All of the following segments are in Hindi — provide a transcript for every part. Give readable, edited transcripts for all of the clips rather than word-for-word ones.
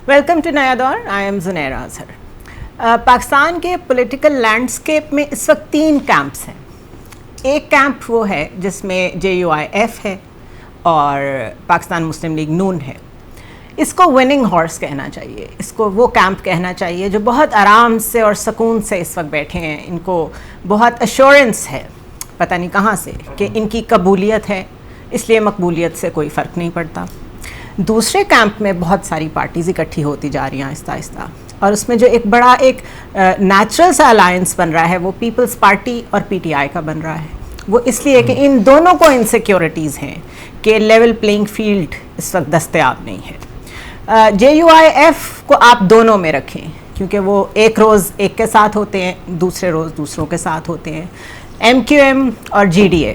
Welcome to Naya Daur. I am Zunaira Azhar. Pakistan के पॉलिटिकल लैंडस्केप में इस वक्त 3 कैंप्स हैं। एक कैंप वो है जिसमें JUIF है और पाकिस्तान मुस्लिम लीग नून है। इसको विनिंग हॉर्स कहना चाहिए, इसको वो कैंप कहना चाहिए जो बहुत आराम से और सुकून से इस वक्त बैठे हैं। इनको बहुत अश्योरेंस है, पता नहीं कहाँ से, कि इनकी कबूलियत है, इसलिए मकबूलियत से कोई फ़र्क नहीं पड़ता। दूसरे कैंप में बहुत सारी पार्टीज़ इकट्ठी होती जा रही हैं आहिस्ता आहिस्ता, और उसमें जो एक बड़ा एक नेचुरल सा अलायंस बन रहा है वो पीपल्स पार्टी और PTI का बन रहा है। वो इसलिए कि इन दोनों को इनसिक्योरिटीज़ हैं कि लेवल प्लेइंग फील्ड इस वक्त दस्तयाब नहीं है। JUIF को आप दोनों में रखें क्योंकि वो एक रोज़ एक के साथ होते हैं, दूसरे रोज़ दूसरों के साथ होते हैं। MQM और GDA,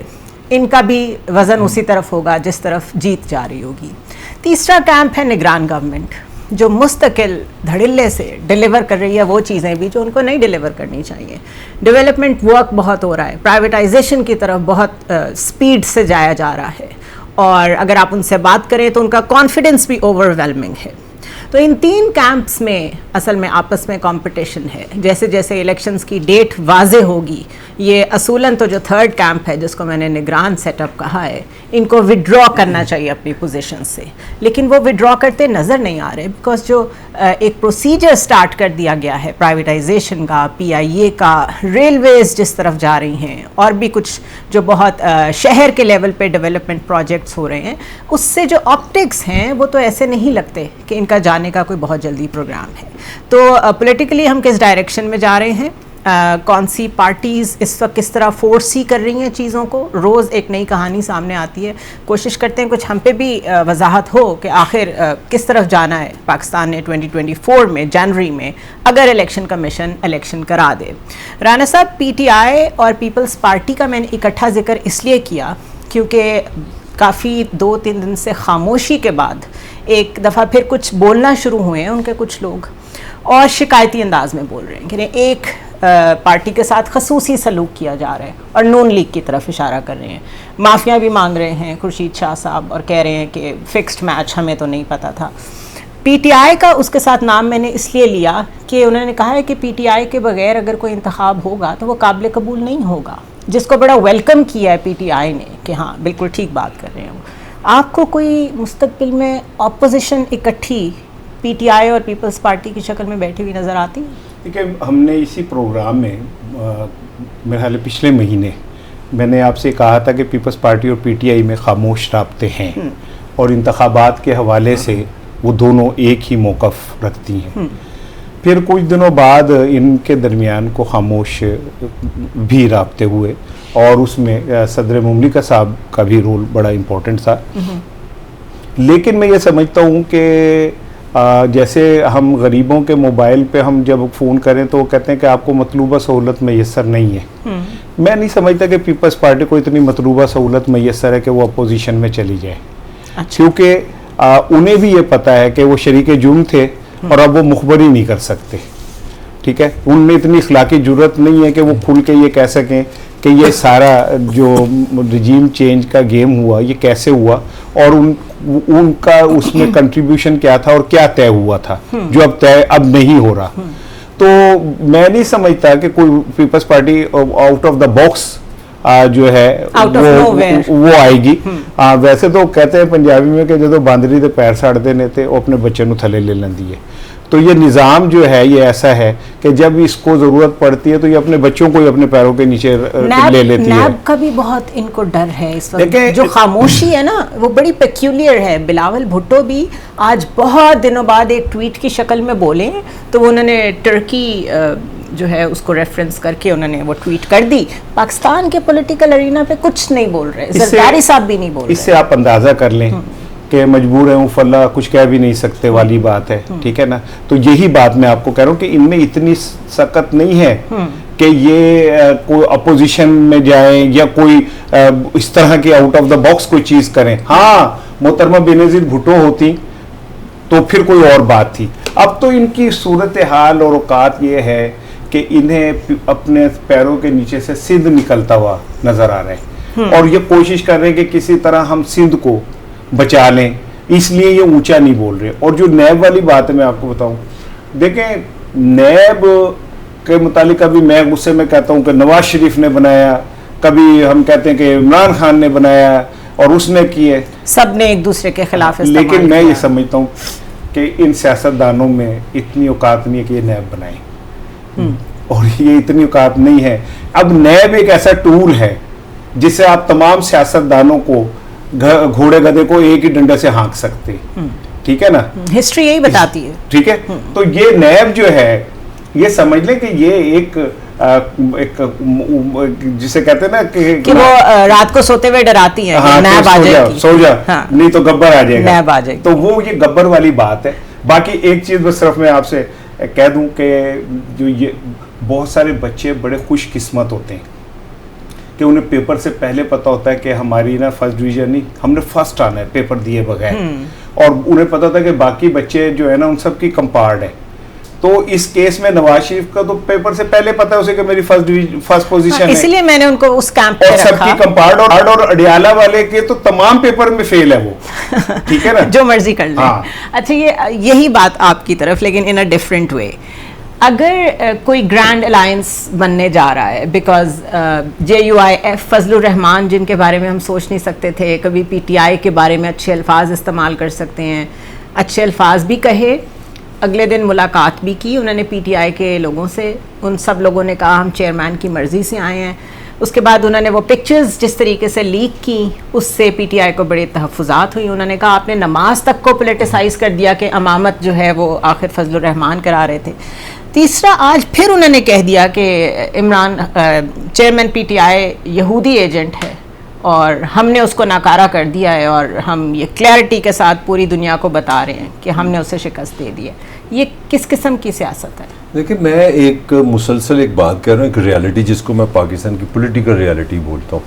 इनका भी वज़न उसी तरफ होगा जिस तरफ जीत जा रही होगी। तीसरा कैंप है निगरान गवर्नमेंट, जो मुस्तकिल धड़ल्ले से डिलीवर कर रही है वो चीज़ें भी जो उनको नहीं डिलीवर करनी चाहिए। डेवलपमेंट वर्क बहुत हो रहा है, प्राइवेटाइजेशन की तरफ बहुत स्पीड से जाया जा रहा है, और अगर आप उनसे बात करें तो उनका कॉन्फिडेंस भी ओवरवेलमिंग है। तो इन 3 कैंप्स में असल में आपस में कंपटीशन है। जैसे जैसे इलेक्शंस की डेट वाज़े होगी, ये असूलन तो जो 3rd कैंप है जिसको मैंने निगरान सेटअप कहा है, इनको विड्रॉ करना चाहिए अपनी पोजीशन से, लेकिन वो विड्रॉ करते नज़र नहीं आ रहे बिकॉज जो एक प्रोसीजर स्टार्ट कर दिया गया है प्राइवेटाइजेशन का, PIA का, रेलवेज़ जिस तरफ जा रही हैं, और भी कुछ जो बहुत शहर के लेवल पे डेवलपमेंट प्रोजेक्ट्स हो रहे हैं, उससे जो ऑप्टिक्स हैं वो तो ऐसे नहीं लगते कि इनका जाने का कोई बहुत जल्दी प्रोग्राम है। तो पॉलिटिकली हम किस डायरेक्शन में जा रहे हैं, कौन सी पार्टीज़ इस वक्त किस तरह फोर्स ही कर रही हैं चीज़ों को, रोज़ एक नई कहानी सामने आती है। कोशिश करते हैं कुछ हम पे भी वजाहत हो कि आखिर किस तरफ जाना है पाकिस्तान ने 2024 में, जनवरी में, अगर इलेक्शन कमीशन इलेक्शन करा दे। राना साहब, PTI और पीपल्स पार्टी का मैंने इकट्ठा जिक्र इसलिए किया क्योंकि काफ़ी 2-3 दिन से खामोशी के बाद एक दफ़ा फिर कुछ बोलना शुरू हुए हैं उनके कुछ लोग, और शिकायती अंदाज में बोल रहे हैं कि एक पार्टी के साथ खसूसी सलूक किया जा रहा है, और नून लीग की तरफ इशारा कर रहे हैं। माफिया भी मांग रहे हैं खुर्शीद शाह साहब, और कह रहे हैं कि फिक्स्ड मैच, हमें तो नहीं पता था। PTI का उसके साथ नाम मैंने इसलिए लिया कि उन्होंने कहा है कि PTI के बगैर अगर कोई इंतखाब होगा तो वो काबिल कबूल नहीं होगा, जिसको बड़ा वेलकम किया है PTI ने कि हाँ बिल्कुल ठीक बात कर रहे हैं वो। आपको कोई मुस्तकबिल में अपोजिशन इकट्ठी PTI और पीपल्स पार्टी की शक्ल में बैठी हुई नज़र आती है? देखिए, हमने इसी प्रोग्राम में मेरे ख्याल पिछले महीने मैंने आपसे कहा था कि पीपल्स पार्टी और PTI में खामोश राब्ते हैं, और इंतखाबात के हवाले से वो दोनों एक ही मौक़िफ़ रखती हैं। फिर कुछ दिनों बाद इनके दरमियान को खामोश भी राब्ते हुए, और उसमें सदर मुमलिका साहब का भी रोल बड़ा इम्पोर्टेंट था। लेकिन मैं ये समझता हूँ कि जैसे हम गरीबों के मोबाइल पे हम जब फ़ोन करें तो वो कहते हैं कि आपको मतलूबा सहूलत मैसर नहीं है। मैं नहीं समझता कि पीपल्स पार्टी को इतनी मतलूबा सहूलत मैसर है कि वो अपोजिशन में चली जाए। अच्छा। क्योंकि उन्हें भी ये पता है कि वो शरीके जुर्म थे और अब वो मुखबरी नहीं कर सकते। ठीक है, उनमें इतनी इखलाकी जुर्रत नहीं है कि वो खुल के ये कह सकें कि ये सारा जो रिजीम चेंज का गेम हुआ ये कैसे हुआ, और उनका उसमें कंट्रीब्यूशन क्या था और क्या तय हुआ था जो अब तय अब नहीं हो रहा। तो मैं नहीं समझता कि कोई Peoples Party out of the box जो है वो आएगी। वैसे तो कहते हैं पंजाबी में कि जो बांदरी दे पैर साड़ते ने थे वो अपने बच्चे नूं थले ले लेंदी है। तो ये निज़ाम जो है ये ऐसा है कि जब इसको ज़रूरत पड़ती है तो ये अपने बच्चों को ही अपने पैरों के नीचे ले लेती है। नैब का भी बहुत इनको डर है इस वक्त। जो खामोशी है ना वो बड़ी पेक्यूलियर है। बिलावल भुट्टो भी आज बहुत दिनों बाद एक ट्वीट की शक्ल में बोले, तो उन्होंने टर्की जो है उसको रेफरेंस करके उन्होंने वो ट्वीट कर दी। पाकिस्तान के पॉलिटिकल अरीना पे कुछ नहीं बोल रहे, जरदारी साहब भी नहीं बोल रहे। इससे आप अंदाज़ा कर लें कि मजबूर है फल्ला कुछ कह भी नहीं सकते वाली बात है। ठीक है ना, तो यही बात मैं आपको कह रहा हूँ कि इनमें इतनी सकत नहीं है कि ये कोई अपोजिशन में जाएं या कोई इस तरह की आउट ऑफ द बॉक्स कोई चीज़ करें। हाँ, मोहतरमा बेनज़ीर भुट्टो होती तो फिर कोई और बात थी। अब तो इनकी सूरत हाल और औकात ये है कि इन्हें अपने पैरों के नीचे से सिंध निकलता हुआ नजर आ रहा है, और ये कोशिश कर रहे हैं कि किसी तरह हम सिंध को बचा लें इसलिए ये ऊंचा नहीं बोल रहे। और जो नैब वाली बात है मैं आपको बताऊं, देखें नैब के मुतालिक कभी मैं गुस्से में कहता हूं कि नवाज शरीफ ने बनाया, कभी हम कहते हैं कि इमरान खान ने बनाया और उसने किए, सब ने एक दूसरे के खिलाफ लेकिन मैं ये समझता हूँ कि इन सियासतदानों में इतनी औकात नहीं है कि ये नैब बनाए, और ये इतनी औकात नहीं है। अब नैब एक ऐसा टूल है जिससे आप तमाम सियासतदानों को, घोड़े गधे को एक ही डंडे से हाँक सकते, ठीक है ना, हिस्ट्री यही बताती है, ठीक है। तो ये नैब जो है, ये समझ लें कि ये एक जिसे कहते हैं ना कि वो रात को सोते हुए डराती है, हाँ, नैब आ जाएगी, सो जा, हाँ, नहीं तो गब्बर आ जाएगा, नैब आ जाएगी। तो वो ये गब्बर वाली बात है। बाकी एक चीज बस सिर्फ मैं आपसे कह दूं कि जो ये बहुत सारे बच्चे बड़े खुशकिस्मत होते हैं कि उन्हें पेपर से पहले पता होता है कि हमारी ना फर्स्ट डिवीजन नहीं, हमने फर्स्ट आना है पेपर दिए बगैर, और उन्हें पता था कि बाकी बच्चे जो है ना उन सब की कंपार्ड है। तो इस केस में नवाज शरीफ का तो पेपर से पहले पता है उसे कि मेरी फर्स्ट पोजीशन है, इसलिए मैंने उनको उस कैंप पे रखा। सबकी कंपार्ड और अडियाला वाले के तो तमाम पेपर में फेल है वो, ठीक है ना, जो मर्जी कर ले। हाँ। अच्छा, यही बात आपकी तरफ, लेकिन इन अ डिफरेंट वे। अगर कोई ग्रैंड अलायंस बनने जा रहा है, बिकॉज JUIF, फजलुर रहमान जिनके बारे में हम सोच नहीं सकते थे, कभी PTI के बारे में अच्छे अल्फाज इस्तेमाल कर सकते हैं, अच्छे अल्फाज भी कहे, अगले दिन मुलाकात भी की उन्होंने PTI के लोगों से, उन सब लोगों ने कहा हम चेयरमैन की मर्ज़ी से आए हैं। उसके बाद उन्होंने वो पिक्चर्स जिस तरीके से लीक की, उससे PTI को बड़े तहफ़्फ़ुज़ात हुई। उन्होंने कहा आपने नमाज तक को पोलिटिसाइज़ कर दिया कि अमामत जो है वो आखिर फजलुर रहमान करा रहे थे। तीसरा, आज फिर उन्होंने कह दिया कि इमरान चेयरमैन PTI यहूदी एजेंट है और हमने उसको नाकारा कर दिया है, और हम ये क्लैरिटी के साथ पूरी दुनिया को बता रहे हैं कि हमने उसे शिकस्त दे दी है। ये किस किस्म की सियासत है? देखिए, मैं एक मुसलसल एक बात कर रहा हूँ, एक रियलिटी जिसको मैं पाकिस्तान की पॉलिटिकल रियलिटी बोलता हूँ।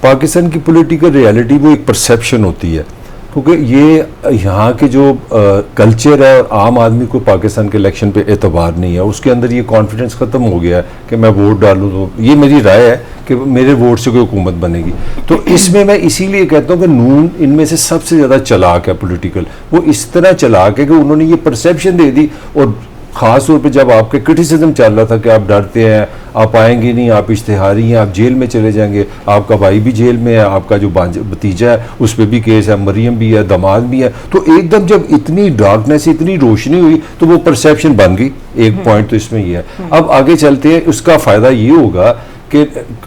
पाकिस्तान की पॉलिटिकल रियलिटी वो एक परसेप्शन होती है, क्योंकि ये यहाँ के जो कल्चर है और आम आदमी को पाकिस्तान के इलेक्शन पे एतबार नहीं है, उसके अंदर ये कॉन्फिडेंस ख़त्म हो गया है कि मैं वोट डालूँ तो ये मेरी राय है कि मेरे वोट से कोई हुकूमत बनेगी। तो इसमें मैं इसीलिए कहता हूँ कि नून इनमें से सबसे ज़्यादा चालाक है पॉलिटिकल। वो इस तरह चालाक है कि उन्होंने ये परसेप्शन दे दी, और ख़ास तौर पे जब आपके क्रिटिसिज्म चल रहा था कि आप डरते हैं, आप आएंगे नहीं, आप इश्तिहारी हैं, आप जेल में चले जाएंगे, आपका भाई भी जेल में है, आपका जो भतीजा है उस पर भी केस है, मरियम भी है, दामाद भी है। तो एकदम जब इतनी डार्कनेस, इतनी रोशनी हुई तो वो परसेप्शन बन गई। एक पॉइंट तो इसमें ये है। अब आगे चलते हैं, उसका फ़ायदा ये होगा कि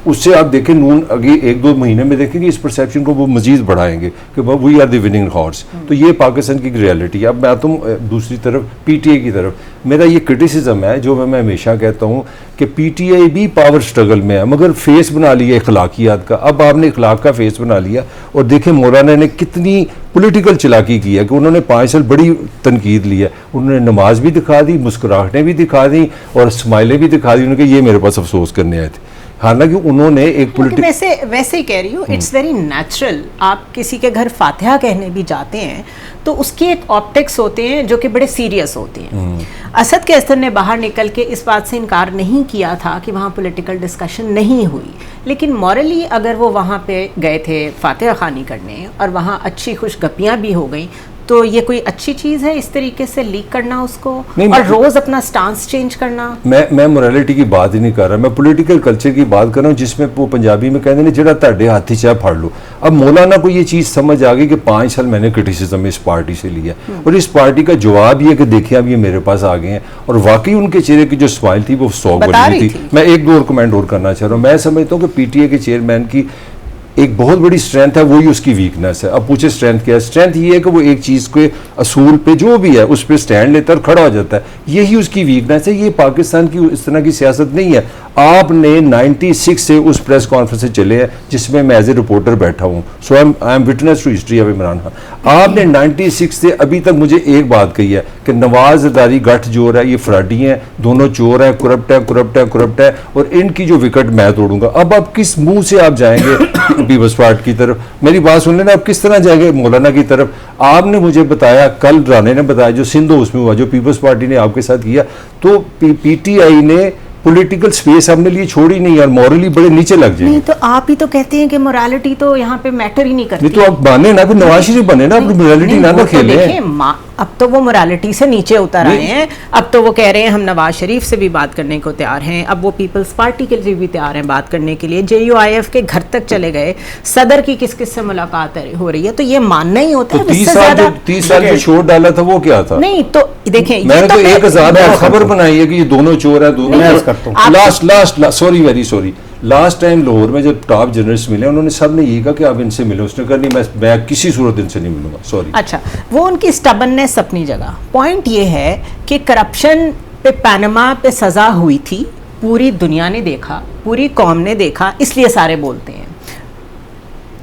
उससे आप देखें नून आगे 1-2 महीने में देखेंगे इस परसेप्शन को वो मजीद बढ़ाएंगे कि we are the winning horse. तो ये पाकिस्तान की रियलिटी है। अब मैं आता हूँ दूसरी तरफ, PTI की तरफ। मेरा ये क्रिटिसिज्म है जो मैं हमेशा कहता हूँ कि PTI भी पावर स्ट्रगल में है, मगर फेस बना लिया अखलाकियात का। अब आपने अखलाक का फेस बना लिया, और देखें मौलाना ने कितनी पॉलिटिकल चलाकी की है कि उन्होंने 5 साल बड़ी तनकीद ली है। उन्होंने नमाज भी दिखा दी, मुस्कुराहटें भी दिखा दी, और स्माइलें भी दिखा दी। उन्होंने ये मेरे पास अफसोस करने आए थे। हालांकि उन्होंने एक वैसे ही कह रही हूँ, इट्स वेरी नेचुरल। आप किसी के घर फातिहा कहने भी जाते हैं तो उसकी एक ऑप्टिक्स होते हैं जो कि बड़े सीरियस होते हैं। असद कैसर ने बाहर निकल के इस बात से इनकार नहीं किया था कि वहाँ पॉलिटिकल डिस्कशन नहीं हुई, लेकिन मॉरली अगर वो वहाँ पे गए थे फातिहा खानी करने और वहाँ अच्छी खुशगपियाँ भी हो गई, तो ये कोई अच्छी चीज़ है इस तरीके से लीक करना उसको, और रोज़ अपना स्टांस चेंज करना? मैं मोरालिटी की बात ही नहीं कर रहा, मैं पॉलिटिकल कल्चर की बात कर रहा हूँ, जिसमें वो पंजाबी में कहते हैं जेड़ा ताड़े हाथी चाहे फाड़ लो। अब मौलाना को ये चीज़ समझ आ गई कि 5 साल मैंने क्रिटिसिज्म इस पार्टी से लिया, और इस पार्टी का जवाब ये कि देखिए अब ये मेरे पास आ गए हैं। और वाकई उनके चेहरे की जो स्माइल थी वो 100 बनी थी। मैं 1-2 और कमेंट और करना चाह रहा हूँ। मैं समझता हूँ कि PTI के चेयरमैन की एक बहुत बड़ी स्ट्रेंथ है, वही उसकी वीकनेस है। अब पूछे स्ट्रेंथ क्या है? स्ट्रेंथ ये है कि वो एक चीज़ के असूल पे जो भी है उस पर स्टैंड लेता और खड़ा हो जाता है, यही उसकी वीकनेस है। ये पाकिस्तान की इस तरह की सियासत नहीं है। आपने 96 से उस प्रेस कॉन्फ्रेंस से चले हैं जिसमें मैं एज ए रिपोर्टर बैठा हूँ, so I am witness to history of Imran Khan. आपने 96 से अभी तक मुझे एक बात कही है कि नवाज जरदारी गठजोड़ है, ये फ्राडी हैं, दोनों चोर हैं, करप्ट है, और इनकी जो विकेट मैं तोड़ूंगा। अब आप किस मुंह से आप जाएंगे पीपल्स पार्टी की तरफ? मेरी बात सुन लेना, आप किस तरह जाएंगे मौलाना की तरफ? आपने मुझे बताया, कल राणे ने बताया जो सिंधु उसमें हुआ, जो पीपल्स पार्टी ने आपके साथ किया, तो PTI ने पॉलिटिकल स्पेस हमने लिए छोड़ी नहीं और मॉरली बड़े नीचे लग जाए। नहीं तो आप ही तो कहते हैं कि मोरालिटी तो यहाँ पे मैटर ही नहीं करती। नहीं तो आप माने ना, फिर नवाज शरीफ बने ना, अपनी मोरालिटी ना खेले। अब तो वो मोरालिटी से नीचे उतर आए हैं। अब तो वो कह रहे हैं हम नवाज शरीफ से भी बात करने को तैयार हैं। अब वो पीपल्स पार्टी के लिए भी तैयार हैं बात करने के लिए। JUIF के घर तक चले गए, सदर की किस किस से मुलाकात हो रही है, तो ये मानना ही होता है। 30 साल जो शोर डाला था वो क्या था? नहीं तो देखें, मैंने तो 1000 खबर बनाई है कि ये दोनों चोर है, दोनों very sorry last time Lahore में जब टॉप जर्नलिस्ट मिले उन्होंने सब ने ये कहा कि आप इनसे मिलो, उसने कहा नहीं मैं किसी सूरत इनसे नहीं मिलूंगा, सॉरी। अच्छा, वो उनकी स्टबननेस अपनी जगह। पॉइंट ये है कि करप्शन पे पनामा पे सजा हुई थी, पूरी दुनिया ने देखा, पूरी कौम ने देखा, इसलिए सारे बोलते हैं।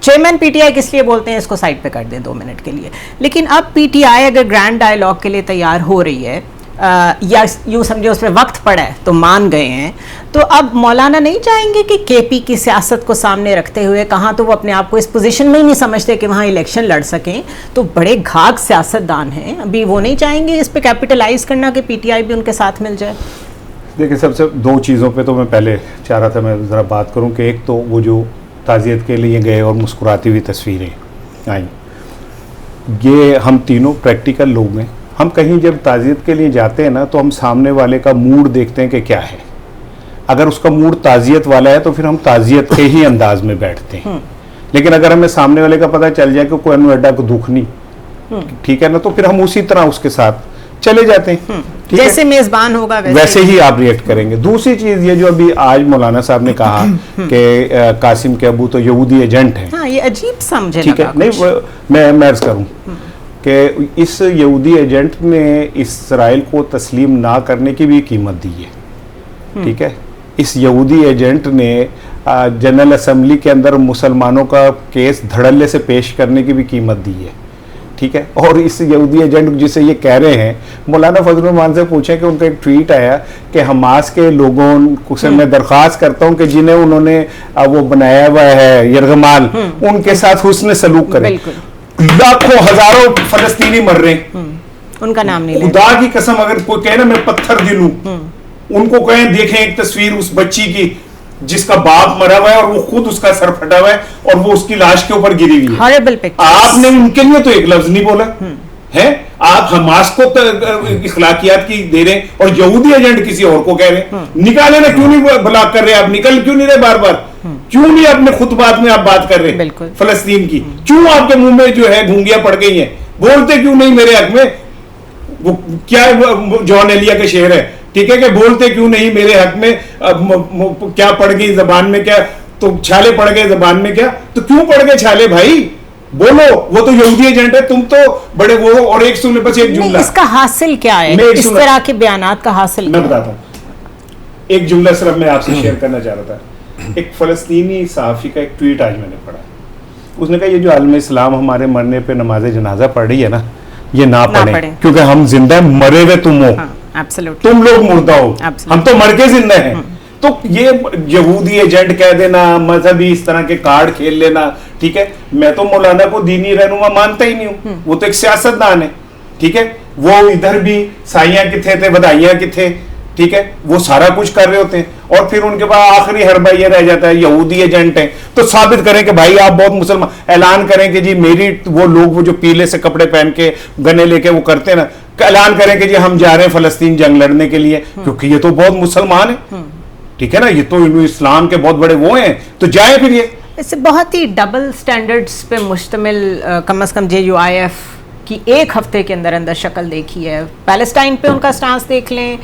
चेयरमैन PTI किस लिए बोलते हैं, इसको साइड पे कर दें 2 मिनट के लिए। लेकिन अब PTI अगर ग्रैंड डायलॉग के लिए तैयार हो रही है या यूँ समझो उस पर वक्त पड़ा है तो मान गए हैं, तो अब मौलाना नहीं चाहेंगे कि KP की सियासत को सामने रखते हुए, कहाँ तो वो अपने आप को इस पोजीशन में ही नहीं समझते कि वहाँ इलेक्शन लड़ सकें, तो बड़े घाघ सियासतदान हैं, अभी वो नहीं चाहेंगे इस पर कैपिटलाइज करना कि PTI भी उनके साथ मिल जाए? देखिए, सबसे 2 चीज़ों पे तो मैं पहले चाह रहा था मैं ज़रा बात करूं कि एक तो वो जो ताज़ियत के लिए गए और मुस्कुराती हुई तस्वीरें आई, ये हम तीनों प्रैक्टिकल लोग हैं। हम कहीं जब ताज़ियत के लिए जाते हैं ना तो हम सामने वाले का मूड देखते हैं कि क्या है। अगर उसका मूड ताज़ियत वाला है तो फिर हम ताज़ियत के ही अंदाज में बैठते हैं। लेकिन अगर हमें सामने वाले का पता चल जाए कि कोई अनवड्डा को दुख नहीं, ठीक है ना, तो फिर हम उसी तरह उसके साथ चले जाते हैं। जैसे मेजबान होगा वैसे ही आप रिएक्ट करेंगे। दूसरी चीज ये जो अभी आज मौलाना साहब ने कहा कि कासिम के अबू तो यहूदी एजेंट हैं। हाँ, ये अजीब समझे ठीक है, नहीं मैं अर्ज करूं कि इस यहूदी एजेंट ने इसराइल को तस्लीम ना करने की भी कीमत दी है। ठीक है, इस यहूदी एजेंट ने जनरल असेंबली के अंदर मुसलमानों का केस धड़ल्ले से पेश करने की भी कीमत दी है। ठीक है, और इस यहूदी एजेंट जिसे ये कह रहे हैं, मौलाना फजल रहमान से पूछें कि उनका एक ट्वीट आया कि हमास के लोगों से मैं दरख्वास्त करता हूं कि जिन्हें उन्होंने वो बनाया हुआ है यरगमाल, उनके साथ हुस्न सलूक करें। लाखों हजारों फलस्तीनी मर रहे हैं, उनका नाम नहीं खुदा की कसम, अगर कोई कहे ना मैं पत्थर गिनूं, उनको कहें देखें एक तस्वीर उस बच्ची की जिसका बाप मरा हुआ है और वो खुद उसका सर फटा हुआ है और वो उसकी लाश के ऊपर गिरी हुई है। आपने उनके लिए तो एक लफ्ज नहीं बोला है। आप हमास को इखलाकियात की दे रहे हैं और यहूदी एजेंट किसी और को कह रहे हैं। निकाले ना, क्यों नहीं ब्लॉक कर रहे आप? निकल क्यों नहीं रहे बार बार? क्यों नहीं अपने खुतबात में आप बात कर रहे हैं फलस्तीन की? क्यों आपके मुंह में जो है घूंगियां पड़ गई हैं? बोलते क्यों नहीं मेरे हक में? वो क्या जॉन एलिया के शेर है, ठीक है, कि बोलते क्यों नहीं मेरे हक में? क्या पड़ गई जबान में, क्या तो छाले पड़ गए जबान में, क्या तो क्यों पड़ गए छाले भाई? बोलो, वो तो यहूदी एजेंट है, तुम तो बड़े वो। और एक सुनने बस एक जुमला, इसका हासिल क्या है? इस तरह के बयानात का हासिल मैं बताता हूँ। एक जुमला सिर्फ मैं आपसे शेयर करना चाह रहा था। एक फलस्तीनी सहाफी का एक ट्वीट आज मैंने पढ़ा। उसने कहा ये जो आलम इस्लाम हमारे मरने पे नमाज जनाजा पढ़ रही है ना, ये ना पढ़े क्योंकि हम जिंदा, मरे हुए तुम हो। तुम लोग मुर्दा हो, हम तो मर के जिंदा हैं। तो ये यहूदी एजेंट कह देना, मजहबी इस तरह के कार्ड खेल लेना, ठीक है। मैं तो मौलाना को दीनी रहनुमा मानता ही नहीं हूं, वो तो एक सियासतदान है, ठीक है। वो इधर भी साइयां किथे थे, बधाइयां किथे, ठीक है, वो सारा कुछ कर रहे होते हैं और फिर उनके पास आखिरी हरबा ये रह जाता है यहूदी एजेंट है। तो साबित करें कि भाई आप बहुत मुसलमान, ऐलान करें कि जी मेरी वो लोग वो जो पीले से कपड़े पहन के गने लेके वो करते हैं ना, ऐलान करें कि जी हम जा रहे हैं फलस्तीन जंग लड़ने के लिए, क्योंकि ये तो बहुत मुसलमान है, ठीक है ना, ये तो इस्लाम के बहुत बड़े वो हैं, तो जाए फिर। ये इससे बहुत ही डबल स्टैंडर्ड्स पे मुश्तमिल कम से कम JUIF की एक हफ्ते के अंदर अंदर शक्ल देखी है। पैलेस्टाइन पे उनका स्टांस देख लें,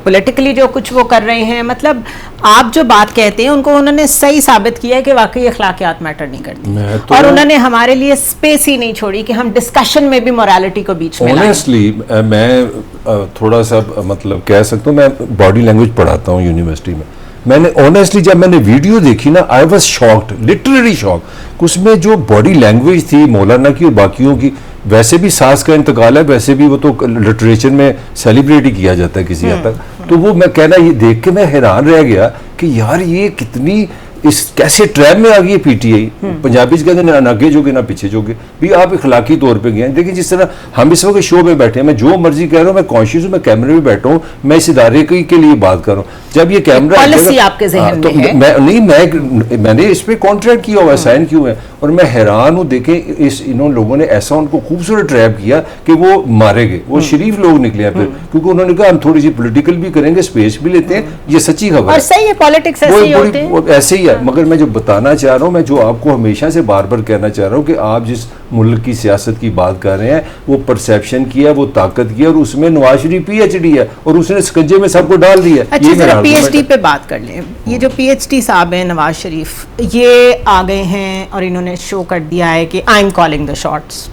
पॉलिटिकली जो कुछ वो कर रहे हैं, मतलब आप जो बात कहते हैं उनको उन्होंने सही साबित किया है कि वाकई अखलाकियात मैटर नहीं करती, तो और उन्होंने हमारे लिए स्पेस ही नहीं छोड़ी कि हम डिस्कशन में भी मोरालिटी को बीच में। ऑनेस्टली मैं थोड़ा सा मतलब कह सकता हूँ, मैं बॉडी लैंग्वेज पढ़ाता हूँ यूनिवर्सिटी में। मैंने ऑनेस्टली जब मैंने वीडियो देखी ना, I was shocked, literally shocked. उसमें जो बॉडी लैंग्वेज थी मौलाना की और बाकियों की, वैसे भी सास का इंतकाल है, वैसे भी वो तो लिटरेचर में सेलिब्रेट ही किया जाता है किसी हद तक। तो वो मैं कहना, ये देख के मैं हैरान रह गया कि यार ये कितनी इस कैसे ट्रैप में आ गई है पीटीआई। पंजाबी कहते हैं ना आगे जोगे ना पीछे जोगे, भी आप इखलाकी तौर पे गए। देखिए जिस तरह हम इस वक्त शो में बैठे हैं, मैं जो मर्जी कह रहा हूँ, मैं कॉन्शियस हूँ, मैं कैमरे में बैठा हूँ, मैं इस इदारे के लिए बात कर रहा हूँ। जब ये कैमरा आपके ज़हन तो में है? मैंने इस पे कॉन्ट्रैक्ट किया हुआ है, साइन क्यों है, और मैं हैरान हूँ। देखें इस इन्होंने लोगों ने ऐसा उनको खूबसूरत ट्रैप किया कि वो मारे गए। वो शरीफ लोग निकले फिर, क्योंकि उन्होंने कहा हम थोड़ी सी पॉलिटिकल भी करेंगे, स्पेस भी लेते हैं। ये सच्ची खबर और सही है, पॉलिटिक्स ऐसे ही होते हैं। ऐसे ही है। मगर मैं जो बताना चाह रहा हूँ, मैं जो आपको हमेशा से बार बार कहना चाह रहा हूँ कि आप जिस मुल्क की सियासत की बात कर रहे हैं, वो परसेप्शन की है, वो ताकत की है, और उसमें नवाज शरीफ पीएचडी है और उसने स्कंजे में सबको डाल दिया। अच्छा, जरा पीएचडी पे बात कर लें। ये जो पीएचडी साहब हैं नवाज शरीफ, ये आ गए हैं और इन्होंने शो कर दिया है कि I am calling the shots.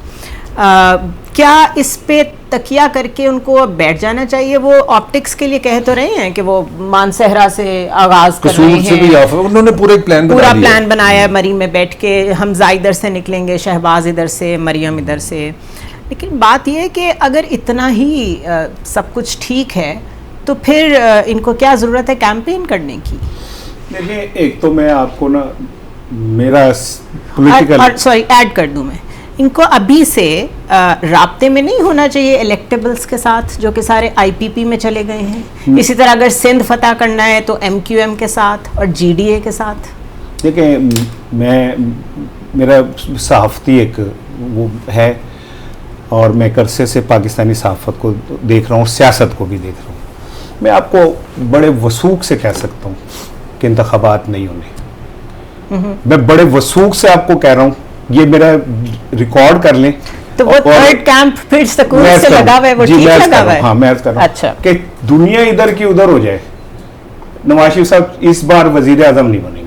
क्या इस पे तकिया करके उनको बैठ जाना चाहिए? वो ऑप्टिक्स के लिए कह तो रहे हैं कि वो मानसहरा से आगाज कर रहे हैं, उन्होंने पूरा प्लान बनाया है, मरी में बैठ के हमजा इधर से निकलेंगे, शहबाज इधर से, मरियम इधर से। लेकिन बात यह है कि अगर इतना ही सब कुछ ठीक है तो फिर इनको क्या ज़रूरत है कैंपेन करने की? देखिए, एक तो मैं आपको ना मेरा पॉलिटिकल सॉरी ऐड कर दूं, मैं इनको अभी से राब्ते में नहीं होना चाहिए इलेक्टेबल्स के साथ, जो कि सारे आईपीपी में चले गए हैं। इसी तरह अगर सिंध फतह करना है तो एमक्यूएम के साथ और जीडीए के साथ। देखिए, मेरा सहाफ़ती एक वो है, और मैं करसे से पाकिस्तानी सहाफ़त को देख रहा हूँ, सियासत को भी देख रहा हूँ। मैं आपको बड़े वसूख से कह सकता हूँ कि इंतखाबात नहीं होने। मैं बड़े वसूख से आपको कह रहा हूँ, ये मेरा रिकॉर्ड कर लें। तो वो थर्ड कैंप फिर सकून से लगा हुआ है, वो ठीक लगा हुआ है। हाँ, मैं कर रहा हूँ अच्छा कि दुनिया इधर की उधर हो जाए, नवाज शरीफ साहब इस बार वजीर आजम नहीं बनेंगे।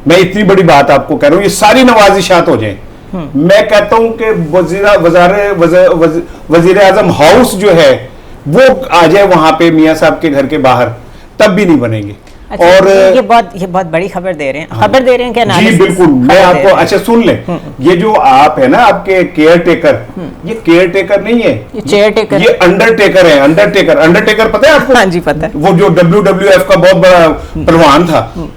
मैं इतनी बड़ी बात आपको कह रहा हूँ, ये सारी नवाजिशात हो जाए। मैं कहता हूँ कि वजीर आजम हाउस जो है वो आ जाए वहां पे मियाँ साहब के घर के बाहर, तब भी नहीं बनेंगे। अच्छा, और ये बहुत बड़ी खबर दे रहे हैं। हाँ, खबर दे रहे हैं क्या? जी बिल्कुल, मैं आपको अच्छा सुन लें। ये जो आप है ना आपके केयर टेकर, ये केयर टेकर नहीं है, ये चेयर टेकर, ये अंडरटेकर है। अंडरटेकर पता है आपको? हाँ जी पता है। वो जो WWF का बहुत बड़ा पहलवान था,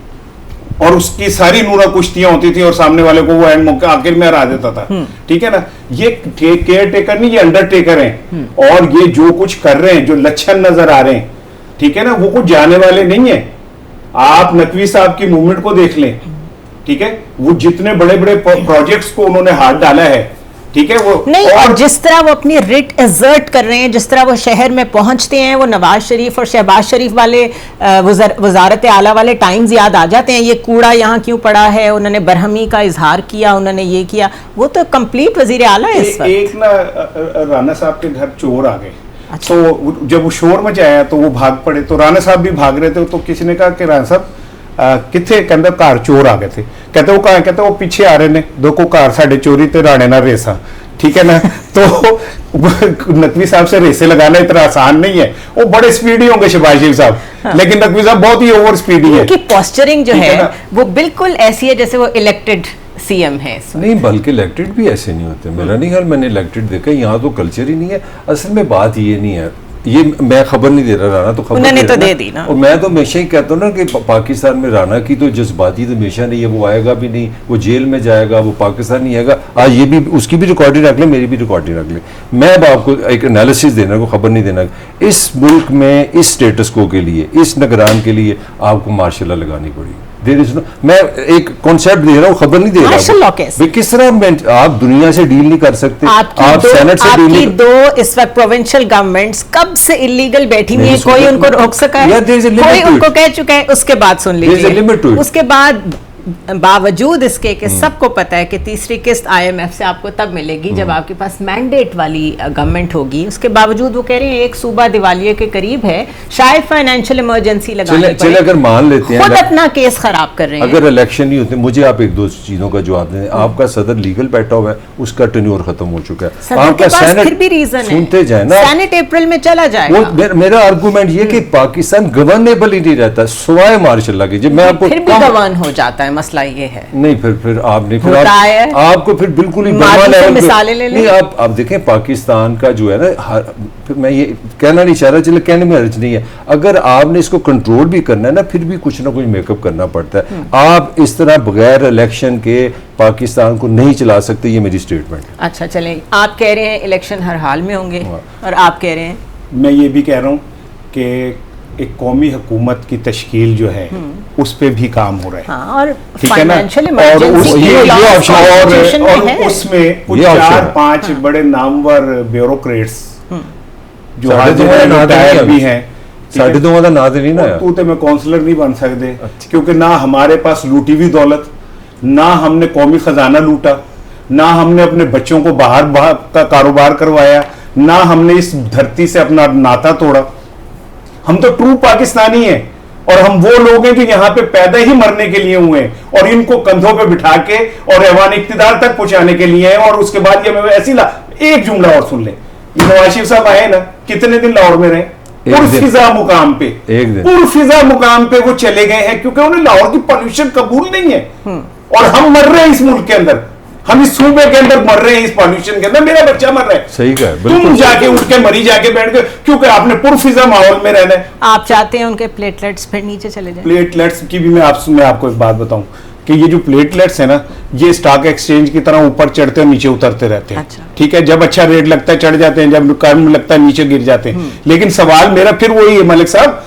और उसकी सारी नूरा कुश्तियां होती थी और सामने वाले को वो एंड मौके आखिर में हरा देता था। ठीक है ना, ये केयर टेकर नहीं, ये अंडरटेकर हैं। और ये जो कुछ कर रहे हैं, जो लक्षण नजर आ रहे हैं, ठीक है ना, वो कुछ जाने वाले नहीं है। आप नकवी साहब की मूवमेंट को देख लें, ठीक है, वो जितने बड़े बड़े प्रोजेक्ट्स को उन्होंने हाथ डाला है, ठीक है, वो नहीं, और जिस तरह वो अपनी रिट एजर्ट कर रहे हैं, जिस तरह वो शहर में पहुंचते हैं, वो नवाज शरीफ और शहबाज शरीफ वाले वजारत आला वाले टाइम्स याद आ जाते हैं। ये कूड़ा यहाँ क्यों पड़ा है, उन्होंने बरहमी का इजहार किया, उन्होंने ये किया, वो तो कंप्लीट वजीर आला है इस वक्त। एक ना राना साहब के घर चोर आ गए। अच्छा। तो जब वो शोर मचाया तो वो भाग पड़े, तो राना साहब भी भाग रहे थे। तो किसी ने कहा कि राना साहब किथे, कहते कार चोर आ गए थे। कहते वो कहा, कहते वो पीछे आ रहे ने, देखो कार साढ़े चोरी ते राणे ना रेसा, ठीक है ना। तो नकवी साहब से रेसे लगाना इतना आसान नहीं है। वो बड़े स्पीडी होंगे शहबाज शरीफ साहब, हाँ। लेकिन नकवी साहब बहुत ही ओवर स्पीडी है। उनकी पोस्चरिंग जो है वो बिल्कुल ऐसी है जैसे वो इलेक्टेड सीएम है। नहीं, बल्कि इलेक्टेड भी ऐसे नहीं होते। मेरा नहीं ख्याल मैंने इलेक्टेड देखा। यहाँ तो कल्चर ही नहीं है। असल में बात ये नहीं है, ये मैं खबर नहीं दे रहा, राना तो खबर उन्होंने तो दे दी ना। और मैं तो हमेशा ही कहता हूँ ना कि पाकिस्तान में राना की तो जज्बाती तो हमेशा नहीं है। वो आएगा भी नहीं, वो जेल में जाएगा, वो पाकिस्तान नहीं आएगा। आज ये भी, उसकी भी रिकॉर्डिंग रख ले, मेरी भी रिकॉर्डिंग रख ले। मैं अब आपको एक एनालिसिस देना को, खबर नहीं देना। इस मुल्क में इस स्टेटस को के लिए, इस निगरान के लिए आपको मार्शल लॉ लगानी पड़ेगी। मैं एक कॉन्सेप्ट दे रहा हूँ, खबर नहीं दे रहा हूँ। किस तरह आप दुनिया से डील नहीं कर सकते, आप सेनेट से डील नहीं। दो इस वक्त प्रोविंशियल गवर्नमेंट्स कब से इलीगल बैठी हुई है, कोई उनको रोक सका है, कोई उनको कह चुका है। उसके बाद सुन लीजिए, उसके बाद बावजूद इसके कि सबको पता है कि तीसरी किस्त IMF से आपको तब मिलेगी जब आपके पास मैंडेट वाली गवर्नमेंट होगी। उसके बावजूद वो कह रहे हैं एक सूबा दिवालिये के करीब है, शायद फाइनेंशियल इमरजेंसी लगानी पड़े। अगर मान लेते हैं, खुद अपना केस खराब कर रहे हैं। अगर इलेक्शन नहीं होते, मुझे आप एक दो चीजों का जवाब दें। आपका सदर लीगल बैठा हुआ है, उसका टेन्योर खत्म हो चुका है। आपका सेनेट फिर भी रीजन है, सुनते जाए ना, सेनेट अप्रैल में चला जाएगा। मेरा आर्गूमेंट ये कि पाकिस्तान गवर्नेबल ही नहीं रहता सिवाय मार्शल लॉ के। जब मैं आपको फिर भी गवर्न हो जाता है मसला ये है। नहीं फिर आपने आपको फिर बिल्कुल ही मिसालें ले लें। आप देखें पाकिस्तान का जो है ना, फिर मैं ये कहना नहीं चाह रहा, चलो कहने में हर्ज नहीं है, अगर आपने इसको कंट्रोल भी करना है ना, फिर भी कुछ ना कुछ मेकअप करना पड़ता है। आप इस तरह बगैर इलेक्शन के पाकिस्तान को नहीं चला सकते, ये मेरी स्टेटमेंट। अच्छा चलें, आप कह रहे हैं इलेक्शन हर हाल में होंगे और आप कह रहे हैं, मैं ये भी कह रहा हूँ कि एक कौमी हुकूमत की तश्कील जो है उस पे भी काम हो रहा है। हाँ, और ठीक है ना, और उसमें कुछ 4-5 बड़े नामवर ब्यूरोक्रेट्स जो रिटायर भी हैं, साढ़े दो का ना नहीं ना, तू तो मैं काउंसलर नहीं बन सकते, क्योंकि ना हमारे पास लूटी हुई दौलत, ना हमने कौमी खजाना लूटा, ना हमने अपने बच्चों को बाहर का कारोबार करवाया, ना हमने इस धरती से अपना नाता तोड़ा। हम तो ट्रू पाकिस्तानी हैं, और हम वो लोग हैं जो यहाँ पे पैदा ही मरने के लिए हुए हैं, और इनको कंधों पे बिठा के और ऐवान इक्तिदार तक पहुंचाने के लिए हैं। और उसके बाद ये मैं ऐसी एक जुमला और सुन ले, नवाज शरीफ साहब आए ना, कितने दिन लाहौर में रहे? पुरफिजा मुकाम पे, पुरफिजा मुकाम पे वो चले गए हैं, क्योंकि उन्हें लाहौर की पॉल्यूशन कबूल नहीं है। और हम मर रहे हैं इस मुल्क के अंदर, हम इस सूबे के अंदर मर रहे हैं इस पॉल्यूशन के अंदर, मेरा बच्चा मर रहा है। सही कहा, तुम जाके उठ के मरी जाके बैठ के, क्योंकि आपने पुरफिजा माहौल में रहना है। आप चाहते हैं उनके प्लेटलेट्स फिर नीचे चले जाएं? प्लेटलेट्स की भी मैं आपको एक बात बताऊं कि ये जो प्लेटलेट्स है ना, ये स्टॉक एक्सचेंज की तरह ऊपर चढ़ते और नीचे उतरते रहते हैं। अच्छा। ठीक है, जब अच्छा रेट लगता है चढ़ जाते हैं, जब कम लगता है नीचे गिर जाते हैं। लेकिन सवाल मेरा फिर वही है मलिक साहब,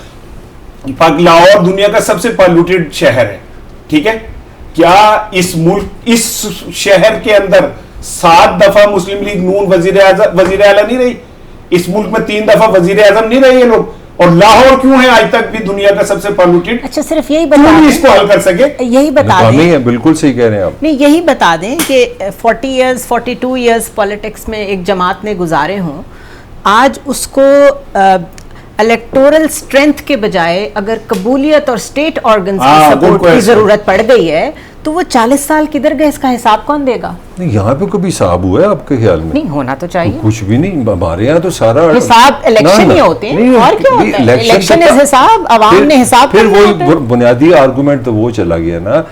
लाहौर दुनिया का सबसे पॉल्यूटेड शहर है, ठीक है, क्या इस मुल्क, इस शहर के अंदर 7 दफा मुस्लिम लीग नून वजीर आला नहीं रही? इस मुल्क में 3 दफा वजीर आजम नहीं रहे ये लोग, और लाहौर क्यों है आज तक भी दुनिया का सबसे पॉल्यूटेड? अच्छा, सिर्फ यही बता दें, इसको हल कर सके, यही बता दें। बिल्कुल सही कह रहे हैं आप। नहीं, यही बता दें कि 42 ईयर्स पॉलिटिक्स में एक जमात ने गुजारे हों, आज उसको इलेक्टोरल स्ट्रेंथ के बजाय अगर कबूलियत और स्टेट ऑर्गन्स की सपोर्ट की जरूरत पड़ गई है, तो वो 40 साल किधर गए, इसका हिसाब कौन देगा? नहीं, यहाँ पे कभी हिसाब हुआ है आपके ख्याल में? नहीं, होना तो चाहिए। तो कुछ भी नहीं, हमारे यहाँ तो सारा हिसाब इलेक्शन ही होते हैं, और क्या होता है? इलेक्शन इज हिसाब, अवाम ने हिसाब, फिर वही बुनियादी आर्गुमेंट तो वो चला गया ना।